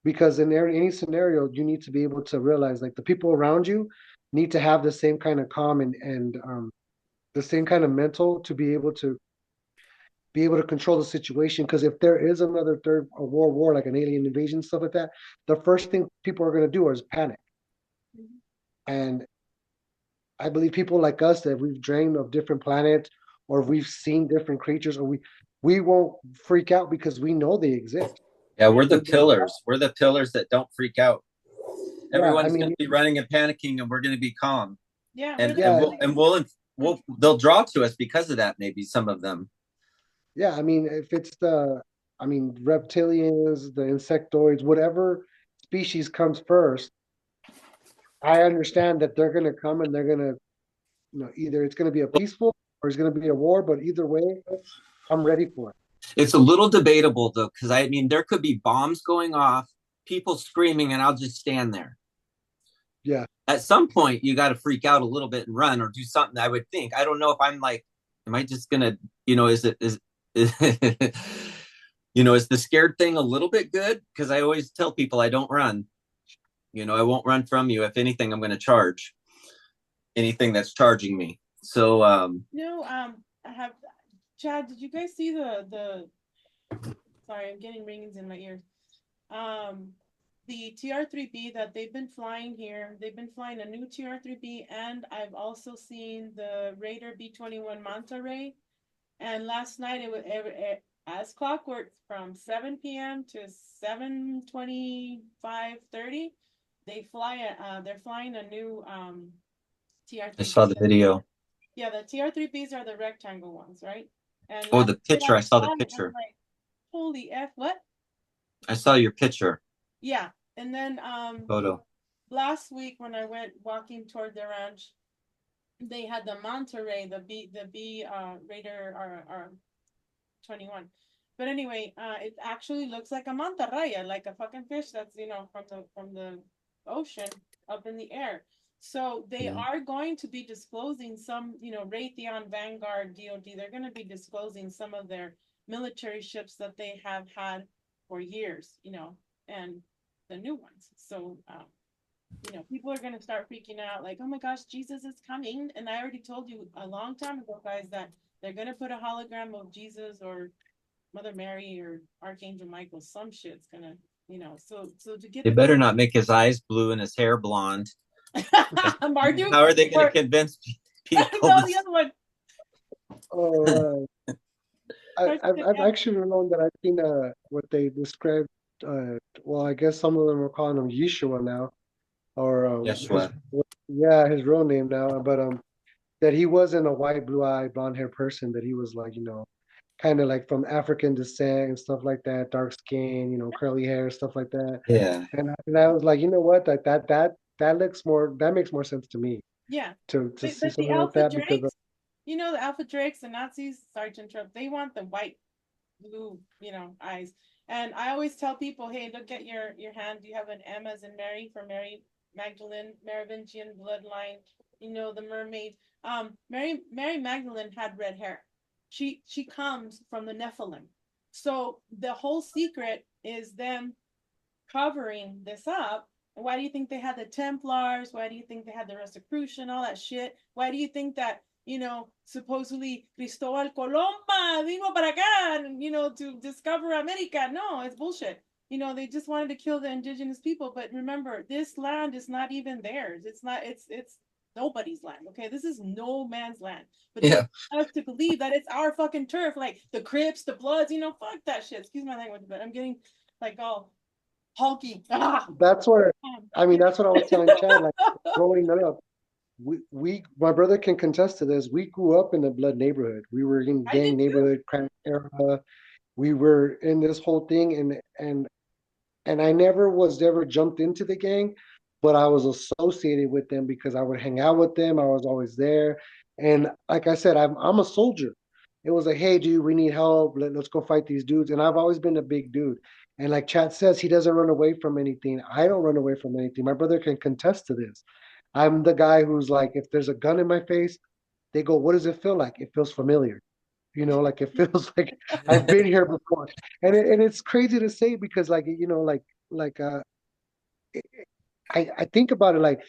because in any scenario, you need to be able to realize like the people around you need to have the same kind of calm and the same kind of mental to be able to control the situation. Because if there is another third a world war, like an alien invasion, stuff like that, the first thing people are going to do is panic. Mhm. And I believe people like us that we've dreamed of different planets or we've seen different creatures, or we won't freak out because we know they exist. Yeah, we're Yeah. the pillars. We're the pillars that don't freak out. Yeah, I Everyone's going mean, to be running and panicking, and we're going to be calm. Yeah, we're And the and yeah, we'll and we'll we'll they'll draw to us because of that. Maybe some of them. yeah. I mean, if it's reptilians, the insectoids, whatever species comes first, I understand that they're gonna come and they're gonna, either it's gonna be a peaceful or it's gonna be a war, but either way, I'm ready for it. It's a little debatable though, because I mean there could be bombs going off, people screaming, and I'll just stand there. Yeah, At some point, you got to freak out a little bit and run or do something. I would think. I don't know if I'm like, am I just gonna, is it is is the scared thing a little bit good? Because I always tell people I don't run. I won't run from you. If anything, I'm going to charge anything that's charging me. So, No, I have Chad, did you guys see the sorry, I'm getting ringings in my ears. Um the TR3B that they've been flying here, they've been flying a new TR3B, and I've also seen the Raider B-21 Manta Ray. And last night as clockwork from 7 p.m. to 7:25:30, they're flying a new I saw TR3B. the video. Yeah, the TR3Bs are the rectangle ones, right? And Oh, last the night picture. I I saw the saw it and I'm picture. like, holy F, what? I saw your picture Yeah. And then photo. last week when I went walking toward the ranch, they had the manta ray, the B Raider or 21. But anyway, it actually looks like a manta raya, like a fucking fish that's, from the ocean up in the air. So they Yeah. are going to be disclosing some, Raytheon, Vanguard, DoD. They're going to be disclosing some of their military ships that they have had for years, and the new ones. So, people are going to start freaking out like, oh my gosh, Jesus is coming. And I already told you a long time ago, guys, that they're going to put a hologram of Jesus or Mother Mary or Archangel Michael. Some shit's gonna, so to get They the better not make his eyes blue and his hair blonde. Marduk How are they going to or convince people? no, the other one. oh, I've actually known that I've seen what they described. Well, I guess some of them are calling him Yeshua now, or his Yeshua. yeah, his real name now. But that he wasn't a white, blue-eyed, blonde-haired person, that he was like, kind of like from African descent and stuff like that, dark skin, curly hair, stuff like that. Yeah. And I was like, you know what, that makes more sense to me Yeah. to see But the something like Alpha that because Drakes, the Alpha Drakes, the Nazis, Sergeant Trump, they want the white, blue, eyes. And I always tell people, hey, look at your hand. You have an M as in Mary for Mary Magdalene, Merovingian bloodline. The mermaid. Mary Magdalene had red hair. She comes from the Nephilim. So the whole secret is them covering this up. And why do you think they had the Templars? Why do you think they had the Rosicrucian, all that shit? Why do you think that, supposedly Cristobal Colomba vino para acá, to discover America? No, it's bullshit. They just wanted to kill the indigenous people. But remember, this land is not even theirs. It's nobody's land. Okay, this is no man's land. But they Yeah. want us to believe that it's our fucking turf, like the Crips, the Bloods. Fuck that shit. Excuse my language, but I'm getting like all hulky. that's where that's what I was telling Chad. Like growing up, we my brother can contest to this. We grew up in a blood neighborhood. We were in I gang did too. neighborhood, crime era. We were in this whole thing, and I never was ever jumped into the gang, but I was associated with them because I would hang out with them. I was always there. And like I said, I'm a soldier. It was like, hey, dude, we need help. Let's go fight these dudes. And I've always been a big dude. And like Chad says, he doesn't run away from anything. I don't run away from anything. My brother can contest to this. I'm the guy who's like, if there's a gun in my face, they go, what does it feel like? It feels familiar. Like it feels like I've been here before. And it's crazy to say because like I think about it like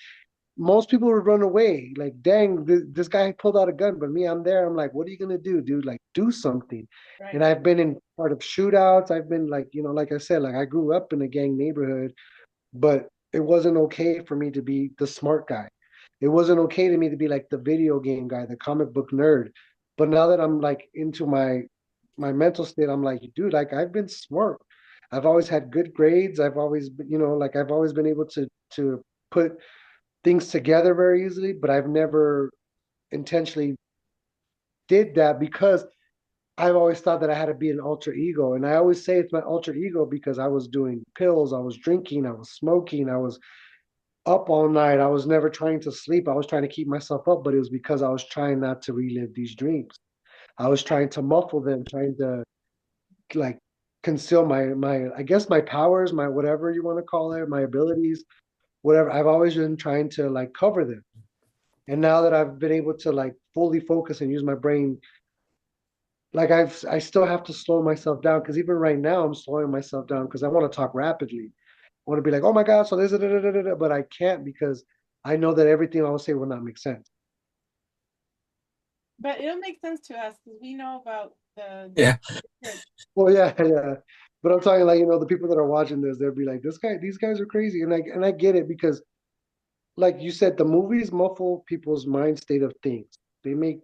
most people would run away. Like, dang, this guy pulled out a gun, but me, I'm there. I'm like, what are you gonna do, dude? Like, do something. And Right. I've been in part of shootouts. I've been like, like I said, like I grew up in a gang neighborhood, but it wasn't okay for me to be the smart guy. It wasn't okay to me to be like the video game guy, the comic book nerd. But now that I'm like into my mental state, I'm like, dude, like I've been smart. I've always had good grades. I've always been, like I've always been able to put things together very easily, but I've never intentionally did that because I've always thought that I had to be an alter ego. And I always say it's my alter ego because I was doing pills, I was drinking, I was smoking, I was up all night. I was never trying to sleep. I was trying to keep myself up, but it was because I was trying not to relive these dreams. I was trying to muffle them, trying to like conceal my I guess my powers, my whatever you want to call it, my abilities, whatever. I've always been trying to like cover them. And now that I've been able to like fully focus and use my brain, like I still have to slow myself down because even right now I'm slowing myself down because I want to talk rapidly. I want to be like, oh my God, so this, but I can't because I know that everything I will say will not make sense. But it'll make sense to us because we know about Yeah. Well, yeah, yeah. But I'm talking like, the people that are watching this, they'll be like, these guys are crazy. And I get it because like you said, the movies muffle people's mind state of things. They make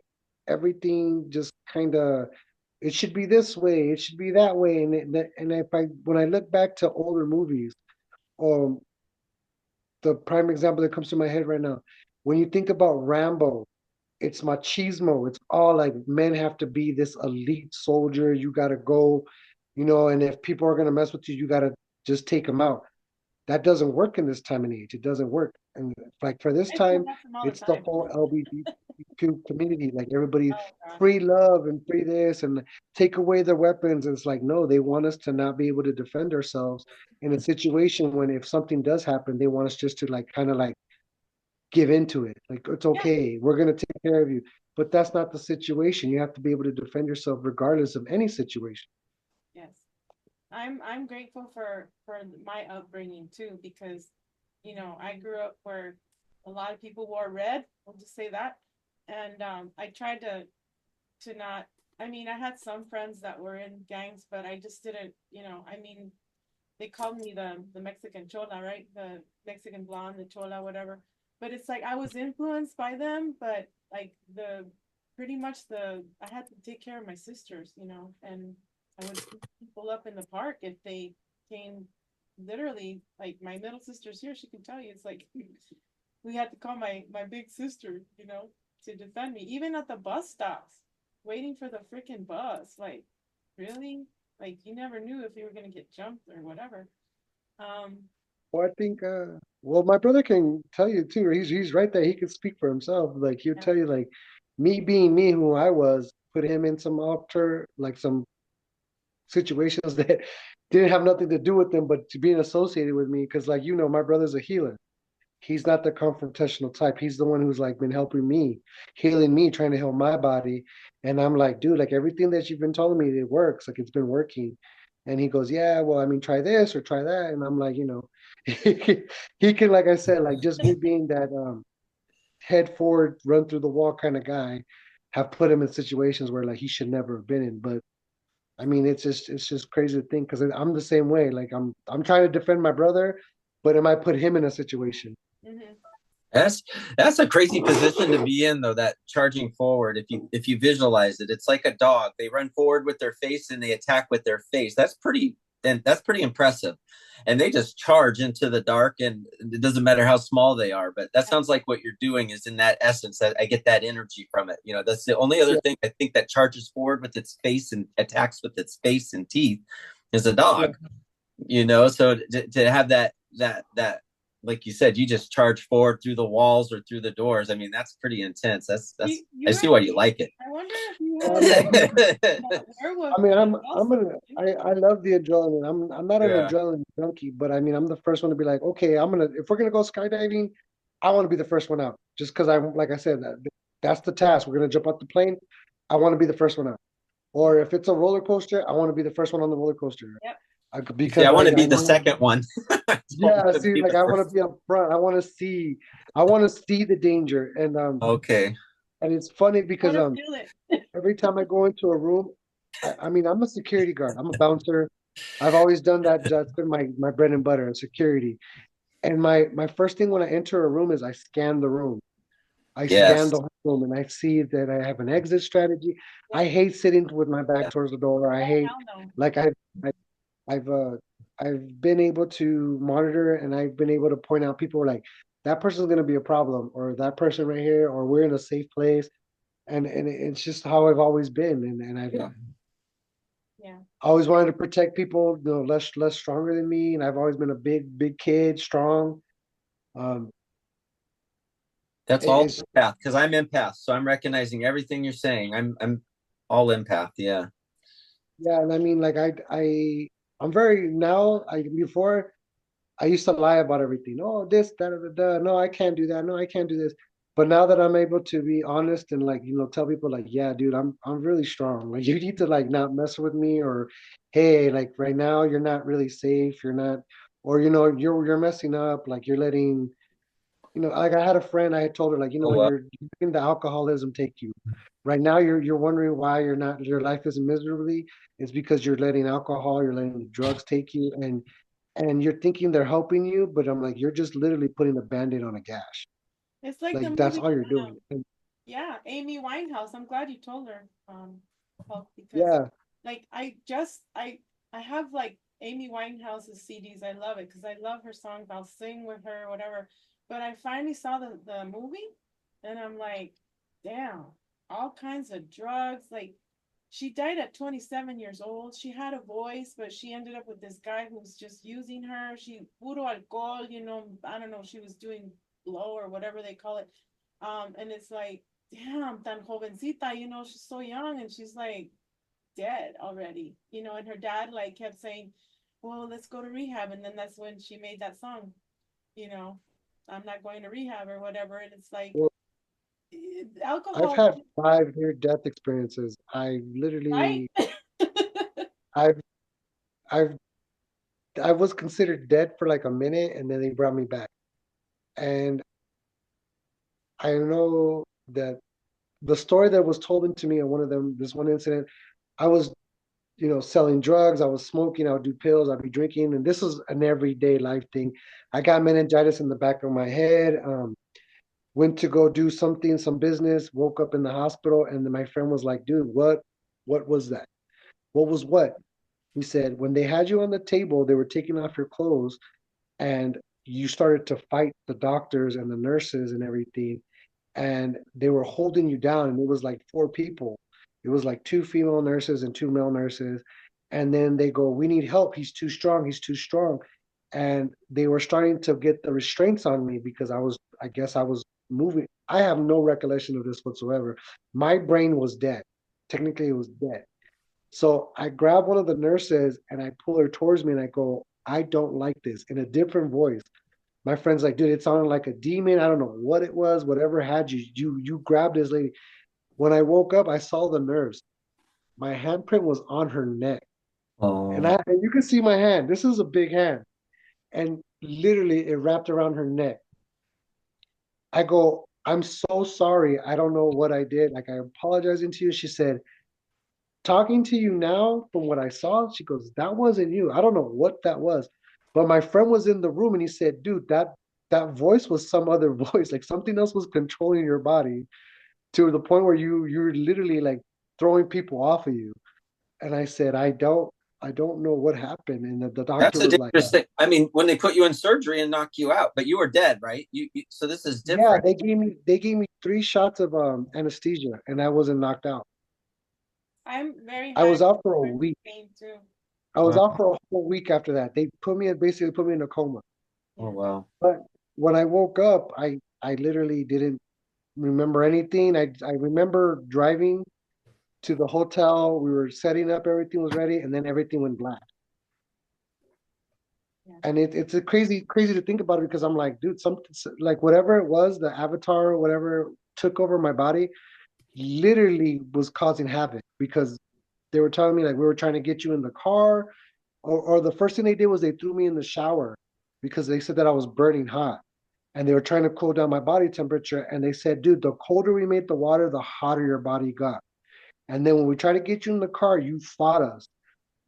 everything just kind of it should be this way, it should be that way. And if I when I look back to older movies, um, the prime example that comes to my head right now, when you think about Rambo, it's machismo. It's all like men have to be this elite soldier. You gotta go, and if people are gonna mess with you, you gotta just take them out. That doesn't work in this time and age. It doesn't work. And like for this I still time, watch them all the it's the time. whole LGBTQ community. Like everybody Oh gosh. free love and free this and take away their weapons. And it's like, no, they want us to not be able to defend ourselves in a situation when if something does happen, they want us just to like kind of like give into it. Like it's Yeah. okay, we're gonna take care of you. But that's not the situation. You have to be able to defend yourself regardless of any situation. Yes. I'm grateful for my upbringing too because I grew up where a lot of people wore red. We'll just say that, and I tried to not. I mean, I had some friends that were in gangs, but I just didn't. I mean, they called me the Mexican chola, right? The Mexican blonde, the chola, whatever. But it's like I was influenced by them, but like the pretty much I had to take care of my sisters, and I would pick people up in the park if they came literally like my middle sister's here, she can tell you it's like we had to call my big sister, to defend me, even at the bus stops, waiting for the freaking bus. Like, really? Like, you never knew if you were gonna get jumped or whatever. Um, Well, I think, well, my brother can tell you too. He's right there. He can speak for himself. Like he'll yeah. tell you, like me being me, who I was, put him in some like some situations that didn't have nothing to do with them, but to being associated with me. Because, like my brother's a healer. He's not the confrontational type. He's the one who's like been helping me, healing me, trying to heal my body. And I'm like, dude, like everything that you've been telling me, it works. Like it's been working. And he goes, yeah, well, I mean, try this or try that. And I'm like, he can, like I said, like just me being that head forward, run through the wall kind of guy, have put him in situations where like he should never have been in. But I mean, it's just crazy to think because I'm the same way. Like I'm trying to defend my brother, but am I put him in a situation? Hmm. That's that's a crazy position to be in, though. That charging forward, if you visualize it, it's like a dog. They run forward with their face and they attack with their face. That's pretty impressive. And they just charge into the dark, and it doesn't matter how small they are. But that sounds like what you're doing is in that essence. That I get that energy from it. That's the only other Yeah, thing I think that charges forward with its face and attacks with its face and teeth is a yeah. dog. So to have that like you said, you just charge forward through the walls or through the doors. I mean, that's pretty intense. That's I You see why you actually, like it. I wonder if you Well, have I mean, that werewolf I mean, thing I'm also. gonna I love the adrenaline. I'm not an Yeah. adrenaline junkie, but I mean I'm the first one to be like, okay, if we're gonna go skydiving, I want to be the first one out. Just because I'm like I said, that's the task. We're gonna jump out the plane. I want to be the first one out. Yeah. Or if it's a roller coaster, I want to be the first one on the roller coaster. Yep. You see, Because I want to I be the know, second one. I don't yeah, want to see, be like the I want to first. be up front. I want to see the danger. Okay. And it's funny I because want to feel it. every time I go into a room, I mean I'm a security guard. I'm a bouncer. I've always done that. That's been my bread and butter, security. And my first thing when I enter a room is I scan the room. I scan Yes. the whole room and I see that I have an exit strategy. I Yep. hate sitting with my back towards the door. I Oh hate hell no. like I I've I've been able to monitor and I've been able to point out people are like that person's going to be a problem or that person right here or we're in a safe place and it's just how I've always been and I've Yeah. Yeah. always wanted to protect people less stronger than me and I've always been a big kid strong. um That's all it's empath because I'm empath, so I'm recognizing everything you're saying. I'm all empath. Yeah. Yeah, and I mean like I'm very now I before I used to lie about everything. Oh, this, da, da, da, da. No, I can't do that. No, I can't do this. But now that I'm able to be honest and like, tell people like, yeah, dude, I'm really strong. Like you need to like not mess with me or hey, like right now you're not really safe. You're not or you're messing up, like you're letting like I had a friend, I had told her like, Oh, you're letting the alcoholism take you. Right now you're wondering why your life isn't miserably. It's because you're letting alcohol, you're letting the drugs take you and you're thinking they're helping you, but I'm like, you're just literally putting a band-aid on a gash. It's like the Like that's movie. all you're doing. Um, And yeah, Amy Winehouse. I'm glad you told her. Hulk, because yeah, like I have like Amy Winehouse's CDs. I love it because I love her songs. I'll sing with her, whatever. But I finally saw the movie, and I'm like, damn, all kinds of drugs. Like she died at 27 years old. She had a voice, but she ended up with this guy who's just using her. She puro alcohol, I don't know. She was doing blow or whatever they call it. And it's like, damn, tan jovencita, she's so young and she's like dead already, and her dad like kept saying, well, let's go to rehab. And then that's when she made that song, you know, I'm not going to rehab or whatever. And it's like well, I've alcohol, had 5 near-death experiences. right? I've, I've, I was considered dead for like a minute, and then they brought me back. And I know that the story that was told into me in one of them, this one incident, I was selling drugs. I was smoking. I would do pills. I'd be drinking, and this was an everyday life thing. I got meningitis in the back of my head. Went to go do something, some business. Woke up in the hospital, and then my friend was like, "Dude, what was that? What was what?" He said, "When they had you on the table, they were taking off your clothes, and you started to fight the doctors and the nurses and everything, and they were holding you down, and it was like four people. It was like two female nurses and two male nurses. And then they go, "We need help. He's too strong. He's too strong." And they were starting to get the restraints on me because I guess I was moving. I have no recollection of this whatsoever. My brain was dead. Technically, it was dead. So I grab one of the nurses and I pull her towards me and I go, "I don't like this," in a different voice. My friend's like, "Dude, it sounded like a demon. I don't know what it was. Whatever had you, you grabbed this lady." When I woke up, I saw the nurse. My handprint was on her neck. And Oh, and you can see my hand. This is a big hand. And literally it wrapped around her neck. I go, "I'm so sorry. I don't know what I did. Like, I apologizing to you." She said, "Talking to you now, from what I saw," she goes, "that wasn't you. I don't know what that was." But my friend was in the room and he said, "Dude, that voice was some other voice. Like something else was controlling your body to the point where you're literally like throwing people off of you." And I said, I don't know what happened." And the doctor that's a was like, dangerous thing. I mean, when they put you in surgery and knock you out, but you were dead, right? So this is "Yeah, different. they gave me 3 shots of anesthesia and I wasn't knocked out. I'm very I high was out for a in week. pain too. I was Wow. out for a whole week after that. They basically put me in a coma. Oh Yeah. wow. But when I woke up, I literally didn't remember anything. I remember driving to the hotel. We were setting up, everything was ready, and then everything went black. Yeah. And it's a crazy to think about it because I'm like, dude, something like whatever it was, the avatar, whatever took over my body, literally was causing havoc because they were telling me like we were trying to get you in the car, or the first thing they did was they threw me in the shower because they said that I was burning hot. And they were trying to cool down my body temperature. And they said, "Dude, the colder we made the water, the hotter your body got. And then when we tried to get you in the car, you fought us."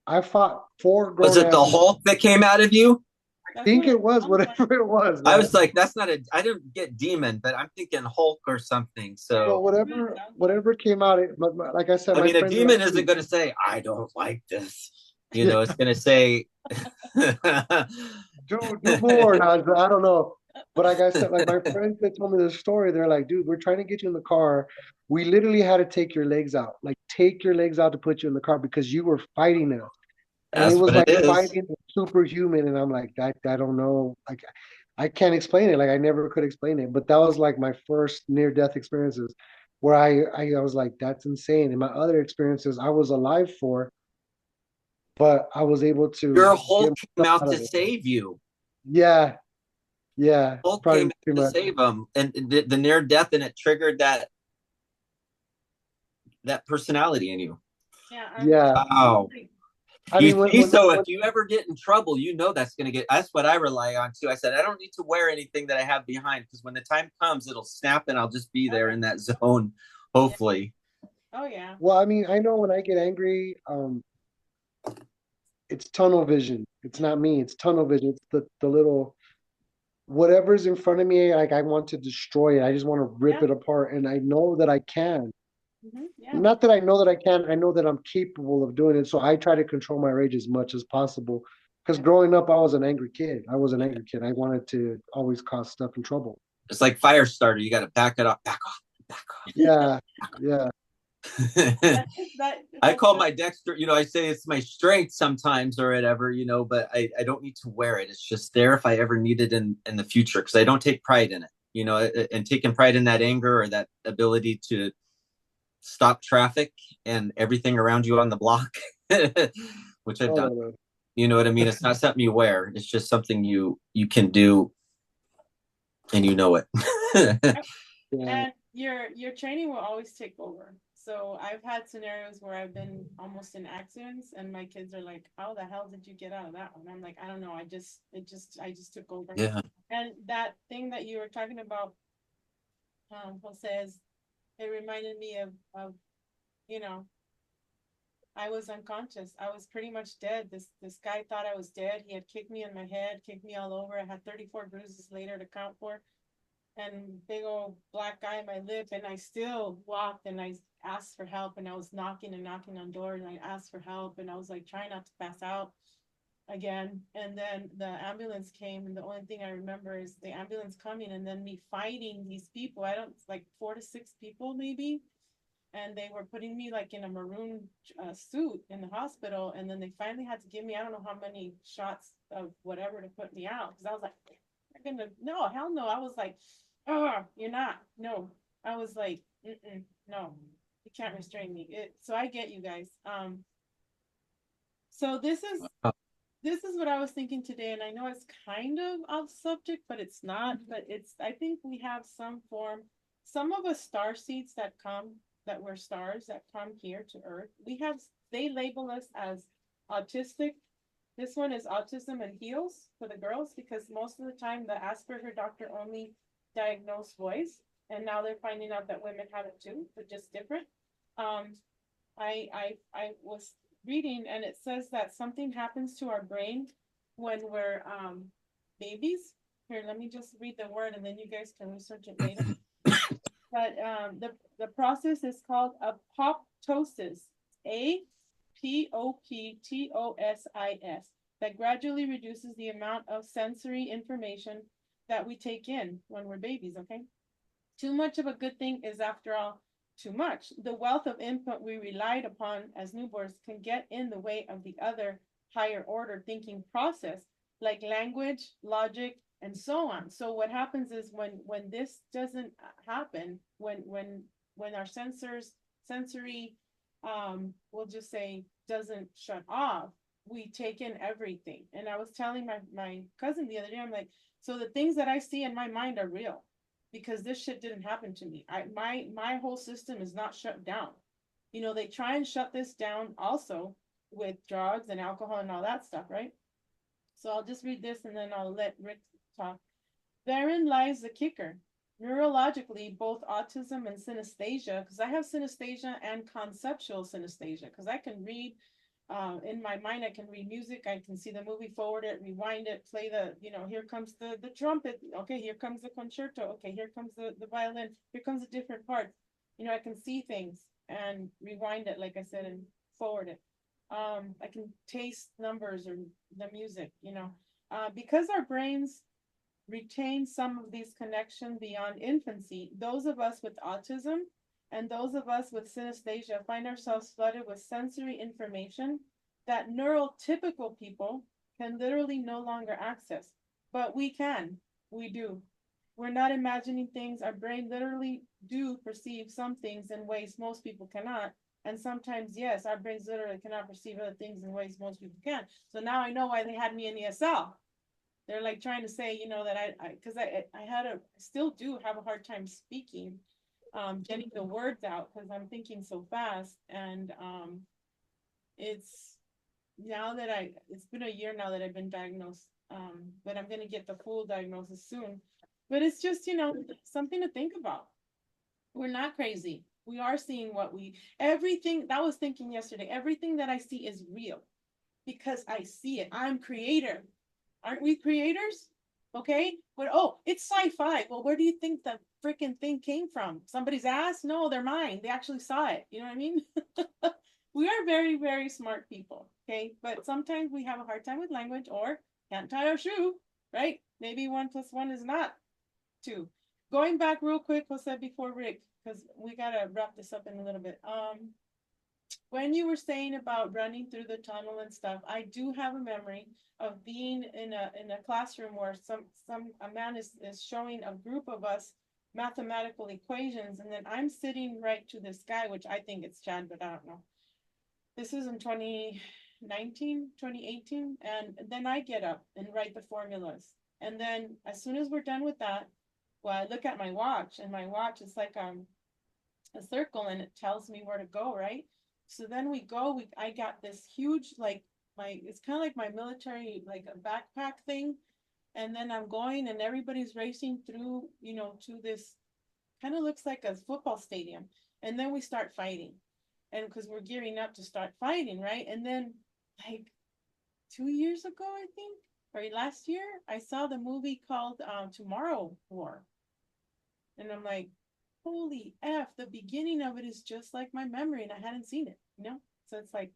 I fought four Was grown it the ass men. Hulk that came out of you? I That's think what it it was sounds like. whatever it was, I man. was like, that's not a. I didn't get demon, but I'm thinking Hulk or something. Well, So That's what it whatever sounds like. whatever came out, like I said, I my mean, a friends are like, demon isn't "Dude, going to say, "I don't like this." yeah, It's going to say, do more." And I don't know. But like I said, like my friends that told me the story, they're like, "Dude, we're trying to get you in the car. We literally had to take your legs out, like take your legs out to put you in the car because you were fighting us." And it "That's was what it like is." fighting a superhuman. And I'm like, I don't know. Like, I can't explain it. Like, I never could explain it. But that was like my first near death experiences where I was like, that's insane. And my other experiences, I was alive for, but I was able to Your get Hulk came myself out out to of it. save you. Yeah. Yeah. Hulk came Probably out pretty to much. save him, and the near death, and it triggered that personality in you. Yeah, Yeah. Wow. like, I You mean, see, so if you ever get in trouble, that's going to get. That's what I rely on too. I said I don't need to wear anything that I have behind because when the time comes, it'll snap and I'll just be oh there yeah, in that zone. yeah, Hopefully, oh yeah, well, I mean, I know when I get angry, it's tunnel vision. It's not me. It's tunnel vision. It's the little whatever's in front of me, like I want to destroy it. I just want to rip yeah, it apart. And I know that I can. yeah, Not that I know that I can, I know that I'm capable of doing it. So I try to control my rage as much as possible. Because yeah. growing up, I was an angry kid. I was an angry kid. I wanted to always cause stuff and trouble. it's like fire starter. You got to back it up, back off, back Yeah, yeah. off. That I that's call not, my Dexter, I say it's my strength sometimes or whatever, but I don't need to wear it. It's just there if I ever need it in the future because I don't take pride in it, and taking pride in that anger or that ability to stop traffic and everything around you on the block, which I've Oh, done. no, no. You know what I mean? It's not something you wear. It's just something you can do and you know it. Yeah. and your training will always take over. So I've had scenarios where I've been almost in accidents, and my kids are like, "How the hell did you get out of that one?" I'm like, "I don't know. I just took over." Yeah. And that thing that you were talking about, Jose, it reminded me of you know I was unconscious. I was pretty much dead. This guy thought I was dead. He had kicked me in my head, kicked me all over. I had 34 bruises later to count for, and big old black eye in my lip. And I still walked and I asked for help. And I was knocking and knocking on doors and I asked for help. And I was like trying not to pass out. again. And then the ambulance came, and the only thing I remember is the ambulance coming and then me fighting these people. I don't, like 4 to 6 people maybe. And they were putting me like in a maroon suit in the hospital. And then they finally had to give me, I don't know how many shots of whatever to put me out. Cause I was like, I'm gonna, no, hell no. I was like, oh, you're not. No. I was like, mm-mm, no, you can't restrain me. So I get you guys. So this is what I was thinking today, and I know it's kind of off subject, but it's not. But it's, I think we have some form, some of us star seeds that come, that we're stars that come here to Earth. We have, they label us as autistic. This one is autism and heals for the girls, because most of the time the Asperger doctor only diagnosed boys, and now they're finding out that women have it too, but just different. Um, I was reading, and it says that something happens to our brain when we're babies. Here, let me just read the word and then you guys can research it later. But the process is called apoptosis. Apoptosis, that gradually reduces the amount of sensory information that we take in when we're babies, okay? Too much of a good thing is, after all, too much. The wealth of input we relied upon as newborns can get in the way of the other higher order thinking process, like language, logic, and so on. So what happens is, when this doesn't happen, when our sensory, we'll just say, doesn't shut off, we take in everything. And I was telling my cousin the other day, I'm like, so the things that I see in my mind are real, because this shit didn't happen to me. My whole system is not shut down. You know, they try and shut this down also with drugs and alcohol and all that stuff, right? So I'll just read this and then I'll let Rick talk. Therein lies the kicker. Neurologically, both autism and synesthesia, because I have synesthesia and conceptual synesthesia, because I can read, in my mind, I can read music, I can see the movie, forward it, rewind it, play the, here comes the trumpet, okay, here comes the concerto, okay, here comes the violin, here comes the different parts. I can see things and rewind it, like I said, and forward it. I can taste numbers or the music, because our brains retain some of these connections beyond infancy. Those of us with autism and those of us with synesthesia find ourselves flooded with sensory information that neurotypical people can literally no longer access. But we do. We're not imagining things. Our brain literally do perceive some things in ways most people cannot. And sometimes, yes, our brains literally cannot perceive other things in ways most people can. So now I know why they had me in ESL. They're like trying to say, that because I still do have a hard time speaking, getting the words out, because I'm thinking so fast. And it's been a year now that I've been diagnosed, but I'm going to get the full diagnosis soon. But it's just, something to think about. We're not crazy. We are seeing everything that I was thinking yesterday, everything that I see is real because I see it. I'm creator. Aren't we creators? Okay. But it's sci-fi. Well, where do you think the freaking thing came from? Somebody's ass? No, they're mine. They actually saw it. You know what I mean? We are very, very smart people. Okay. But sometimes we have a hard time with language, or can't tie our shoe, right? Maybe 1+1 is not 2. Going back real quick, what I said before, Rick, because we gotta wrap this up in a little bit. When you were saying about running through the tunnel and stuff, I do have a memory of being in a classroom where a man is showing a group of us mathematical equations, and then I'm sitting right to this guy, which I think it's Chad, but I don't know. This is in 2019, 2018, and then I get up and write the formulas. And then as soon as we're done with that, well, I look at my watch, and my watch is like a circle, and it tells me where to go, right? So then I got this huge, like, it's kind of like my military, like a backpack thing. And then I'm going, and everybody's racing through, to this kind of looks like a football stadium. And then we start fighting. And because we're gearing up to start fighting, right? And then, like, 2 years ago, I think, or last year, I saw the movie called Tomorrow War. And I'm like, holy F, the beginning of it is just like my memory, and I hadn't seen it, So it's like,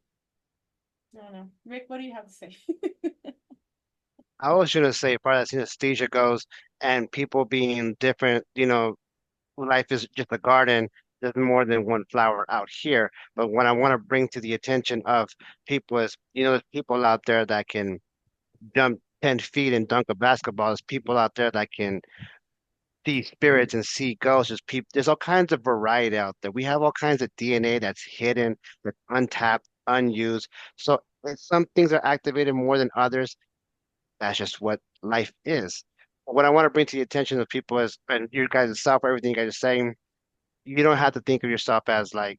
I don't know. Rick, what do you have to say? I was gonna say part of that synesthesia goes and people being different, life is just a garden. There's more than one flower out here. But what I want to bring to the attention of people is, there's people out there that can jump 10 feet and dunk a basketball. There's people out there that can see spirits and see ghosts. There's all kinds of variety out there. We have all kinds of DNA that's hidden, that's untapped, unused. So if some things are activated more than others. That's just what life is. What I want to bring to the attention of people is, and you guys self, everything you guys are saying, you don't have to think of yourself as like,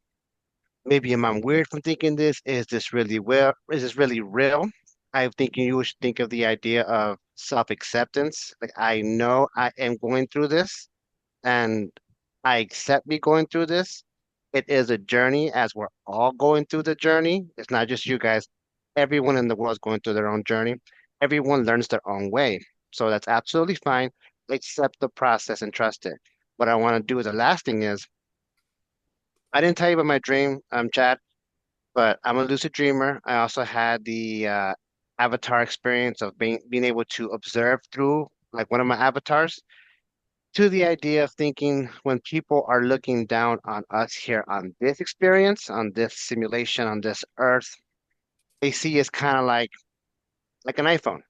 maybe am I weird from thinking this? Is this really well? Is this really real? I think you should think of the idea of self-acceptance. Like, I know I am going through this and I accept me going through this. It is a journey as we're all going through the journey. It's not just you guys. Everyone in the world is going through their own journey. Everyone learns their own way. So that's absolutely fine. Accept the process and trust it. What I want to do as a last thing is, I didn't tell you about my dream, Chad, but I'm a lucid dreamer. I also had the avatar experience of being able to observe through like one of my avatars to the idea of thinking when people are looking down on us here on this experience, on this simulation, on this earth, they see us kind of like an iPhone.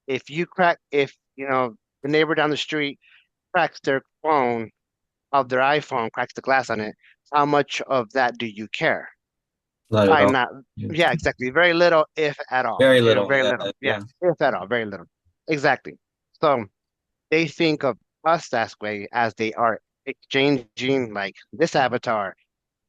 If the neighbor down the street cracks their phone of their iPhone, cracks the glass on it, how much of that do you care? Not at Probably all. not. Yeah. Yeah, exactly. Very little, if at all. Very little. Very Yeah. little. Yeah, Yeah. if at all, very little. Exactly. So they think of us that way as they are exchanging like this avatar.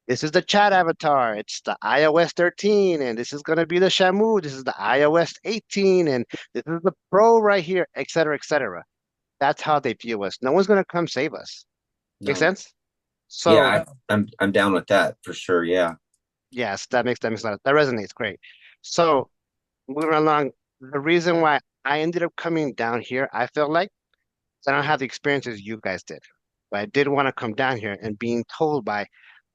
This is the chat avatar. It's the iOS 13, and this is going to be the Shamu. This is the iOS 18, and this is the Pro right here, et cetera, et cetera. That's how they view us. No one's going to come save us. Make No. sense? Yeah, So, I'm down with that for sure. Yeah. yes, that makes a lot that resonates great. So, moving along, the reason why I ended up coming down here, I felt like, I don't have the experiences you guys did. But I did want to come down here and being told by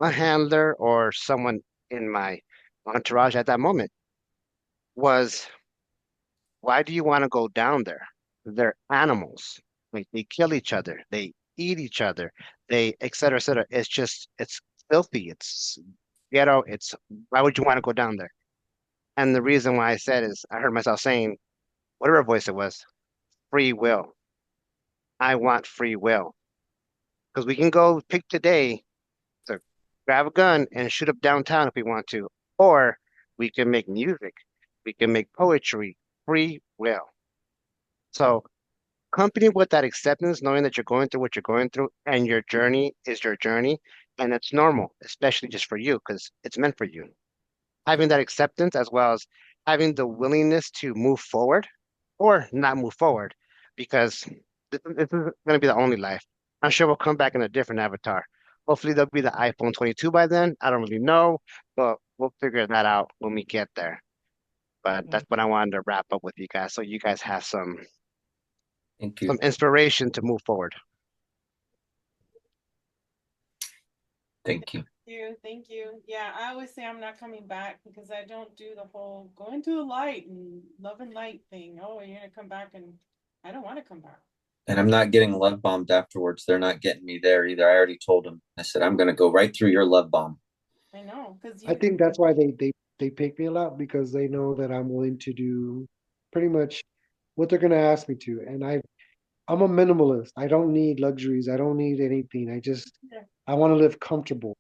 a handler or someone in my entourage at that moment was, why do you want to go down there? They're animals. Like they kill each other, they eat each other, they et cetera, et cetera. It's filthy. It's ghetto. Why would you want to go down there? And the reason why I said is I heard myself saying, whatever voice it was, free will. I want free will. Because we can go pick today to grab a gun and shoot up downtown if we want to. Or we can make music. We can make poetry. Free will. So accompany with that acceptance, knowing that you're going through what you're going through and your journey is your journey. And it's normal, especially just for you, because it's meant for you. Having that acceptance as well as having the willingness to move forward or not move forward, because this is going to be the only life. I'm sure we'll come back in a different avatar. Hopefully, there'll be the iPhone 22 by then. I don't really know, but we'll figure that out when we get there. But that's what I wanted to wrap up with you guys, so you guys have Thank some you. inspiration to move forward. Thank you. Thank you. Yeah, I always say I'm not coming back because I don't do the whole going to the light and love and light thing. Oh, you're gonna come back, and I don't want to come back. And I'm not getting love bombed afterwards. They're not getting me there either. I already told them. I said I'm going to go right through your love bomb. I know, because I think that's why they pick me a lot because they know that I'm willing to do pretty much what they're gonna ask me to. And I'm a minimalist. I don't need luxuries. I don't need anything. Yeah, I want to live comfortable.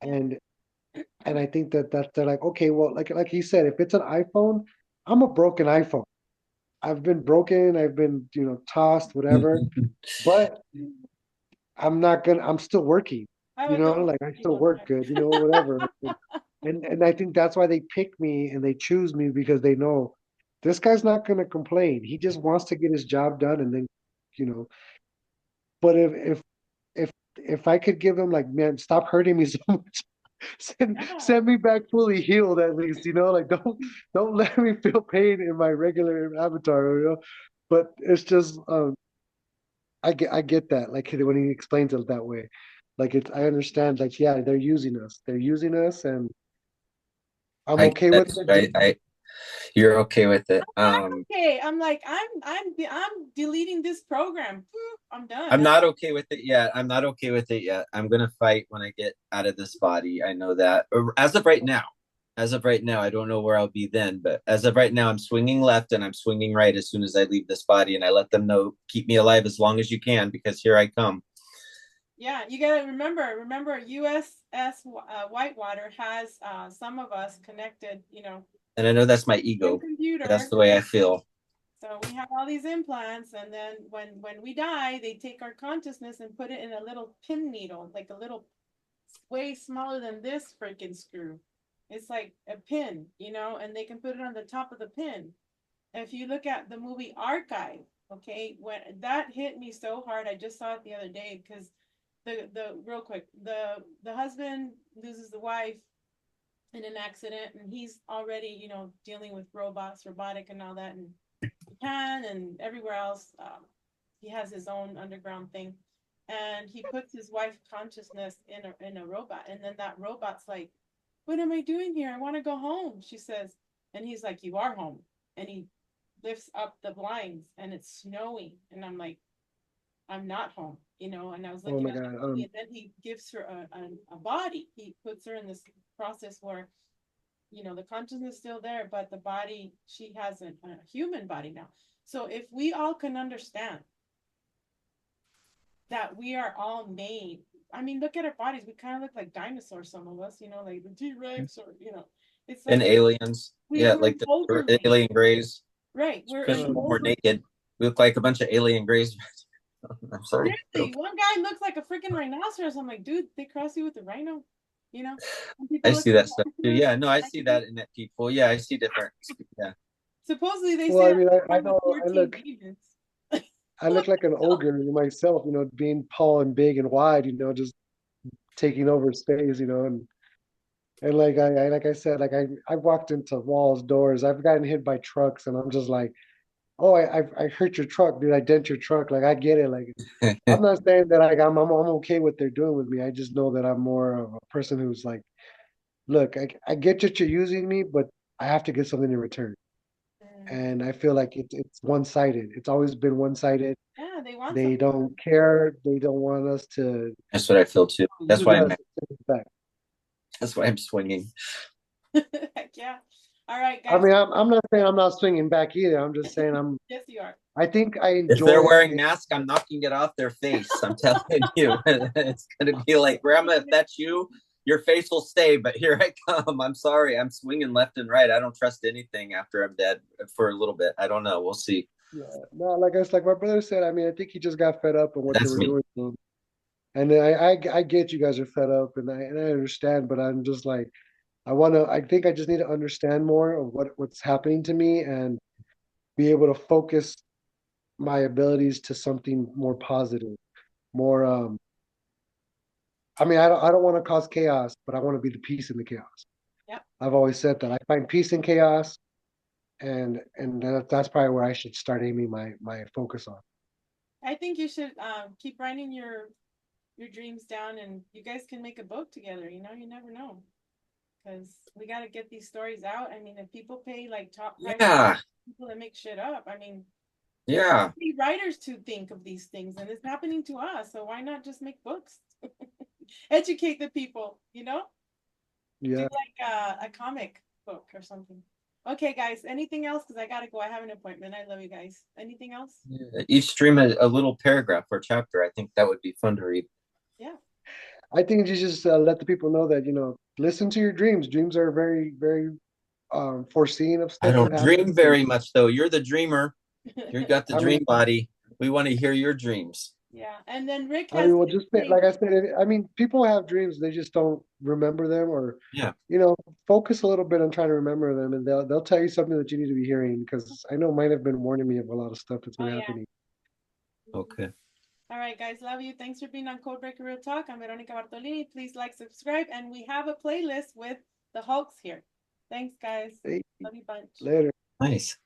yeah, And I think that they're like, okay, well, like he said, if it's an iPhone, I'm a broken iPhone. I've been broken, I've been, tossed, whatever, but I'm still working, I would go. like I still work good, whatever. And I think that's why they pick me and they choose me because they know this guy's not gonna complain. He just wants to get his job done and then, you know, but if if I could give him like, man, stop hurting me so much. Yeah, Send me back fully healed at least, like don't let me feel pain in my regular avatar. But it's just I get that like when he explains it that way, like I understand like they're using us and I'm I get okay that with too. it. You're okay with it. Okay, I'm like, I'm deleting this program. I'm done. I'm not okay with it yet. I'm not okay with it yet. I'm gonna fight when I get out of this body. I know that. As of right now, I don't know where I'll be then. But as of right now, I'm swinging left and I'm swinging right as soon as I leave this body, and I let them know, keep me alive as long as you can because here I come. Yeah, you gotta remember, USS Whitewater has some of us connected, And I know that's my in ego. That's computer. the way I feel. So we have all these implants, and then when we die, they take our consciousness and put it in a little pin needle, like a little way smaller than this freaking screw. It's like a pin, and they can put it on the top of the pin. If you look at the movie Archive, okay, when that hit me so hard, I just saw it the other day because the real quick, the husband loses the wife in an accident, and he's already, dealing with robotic and all that, and Japan and everywhere else. He has his own underground thing, and he puts his wife's consciousness in a robot, and then that robot's like, "What am I doing here? I want to go home." She says, and he's like, "You are home," and he lifts up the blinds, and it's snowing, and I'm like, "I'm not home," and I was Oh looking my at the God. movie, and then he gives her a body. He puts her in this process where the consciousness is still there, but the body, she has a human body now. So if we all can understand that we are all made, I mean, look at our bodies. We kind of look like dinosaurs, some of us, like the T-Rex, or it's And like aliens. Yeah, we're like the overlaid. alien grays. Right, we're Because an we're over. naked. We look like a bunch of alien grays. I'm sorry. Seriously, one guy looks like a freaking rhinoceros. I'm like, dude, they cross you with a rhino, you know? And I people look see like that stuff too. rhinoceros. Yeah, no, I see that in that people. Yeah, I see different. Yeah. Supposedly they Well, say I that mean, we're I born with know 14 demons. I look like an ogre myself, being tall and big and wide, just taking over space, and like I said, I walked into walls, doors, I've gotten hit by trucks, and I'm just like, oh, I hurt your truck, dude, I dent your truck, like I get it, like I'm not saying that I'm okay with what they're doing with me. I just know that I'm more of a person who's like, look, I get that you're using me, but I have to get something in return. Mm. And I feel like it's one-sided. It's always been one-sided. Yeah, they want They something. don't care. They don't want us to That's what I feel too. That's use why I'm. us back. That's why I'm swinging. Heck yeah. All right, I guys. mean, I'm not saying I'm not swinging back either. I'm just saying Yes, you are. I think I If they're enjoy. wearing masks, I'm knocking it off their face. I'm telling you, it's gonna be like, Grandma, if that's you, your face will stay. But here I come. I'm sorry. I'm swinging left and right. I don't trust anything after I'm dead for a little bit. I don't know. We'll see. Yeah, no, like my brother said. I mean, I think he just got fed up with what they That's were me. doing to him. And I get you guys are fed up, and I understand, but I'm just like, I think I just need to understand more of what's happening to me and be able to focus my abilities to something more positive, more I mean, I don't want to cause chaos, but I want to be the peace in the chaos. Yep. I've always said that I find peace in chaos, and that's probably where I should start aiming my focus on. I think you should keep writing your dreams down, and you guys can make a book together. You never know, because we got to get these stories out. I mean, if people pay like top price Yeah. people that make shit up, I mean, Yeah. we writers to think of these things, and it's happening to us. So why not just make books? Educate the people, do Yeah, like a comic book or something. Okay, guys, anything else? Because I gotta go. I have an appointment. I love you guys. Anything else? Each stream a little paragraph or chapter. I think that would be fun to read. Yeah. I think you just let the people know that listen to your dreams. Dreams are very very foreseeing of I stuff that don't dream happens. And very much though. You're the dreamer. You got the I mean, dream body. We want to hear your dreams. Yeah. And then Rick I has mean, well, this just thing. like I said, I mean, people have dreams, they just don't remember them, or Yeah. focus a little bit on trying to remember them, and they'll tell you something that you need to be hearing. Because I know mine have been warning me of a lot of stuff that's Oh been yeah. happening. Okay. All right, guys. Love you. Thanks for being on Codebreaker Real Talk. I'm Veronica Bartolini. Please like, subscribe, and we have a playlist with the Hulks here. Thanks, guys. Hey, Love you bunch. later. Nice.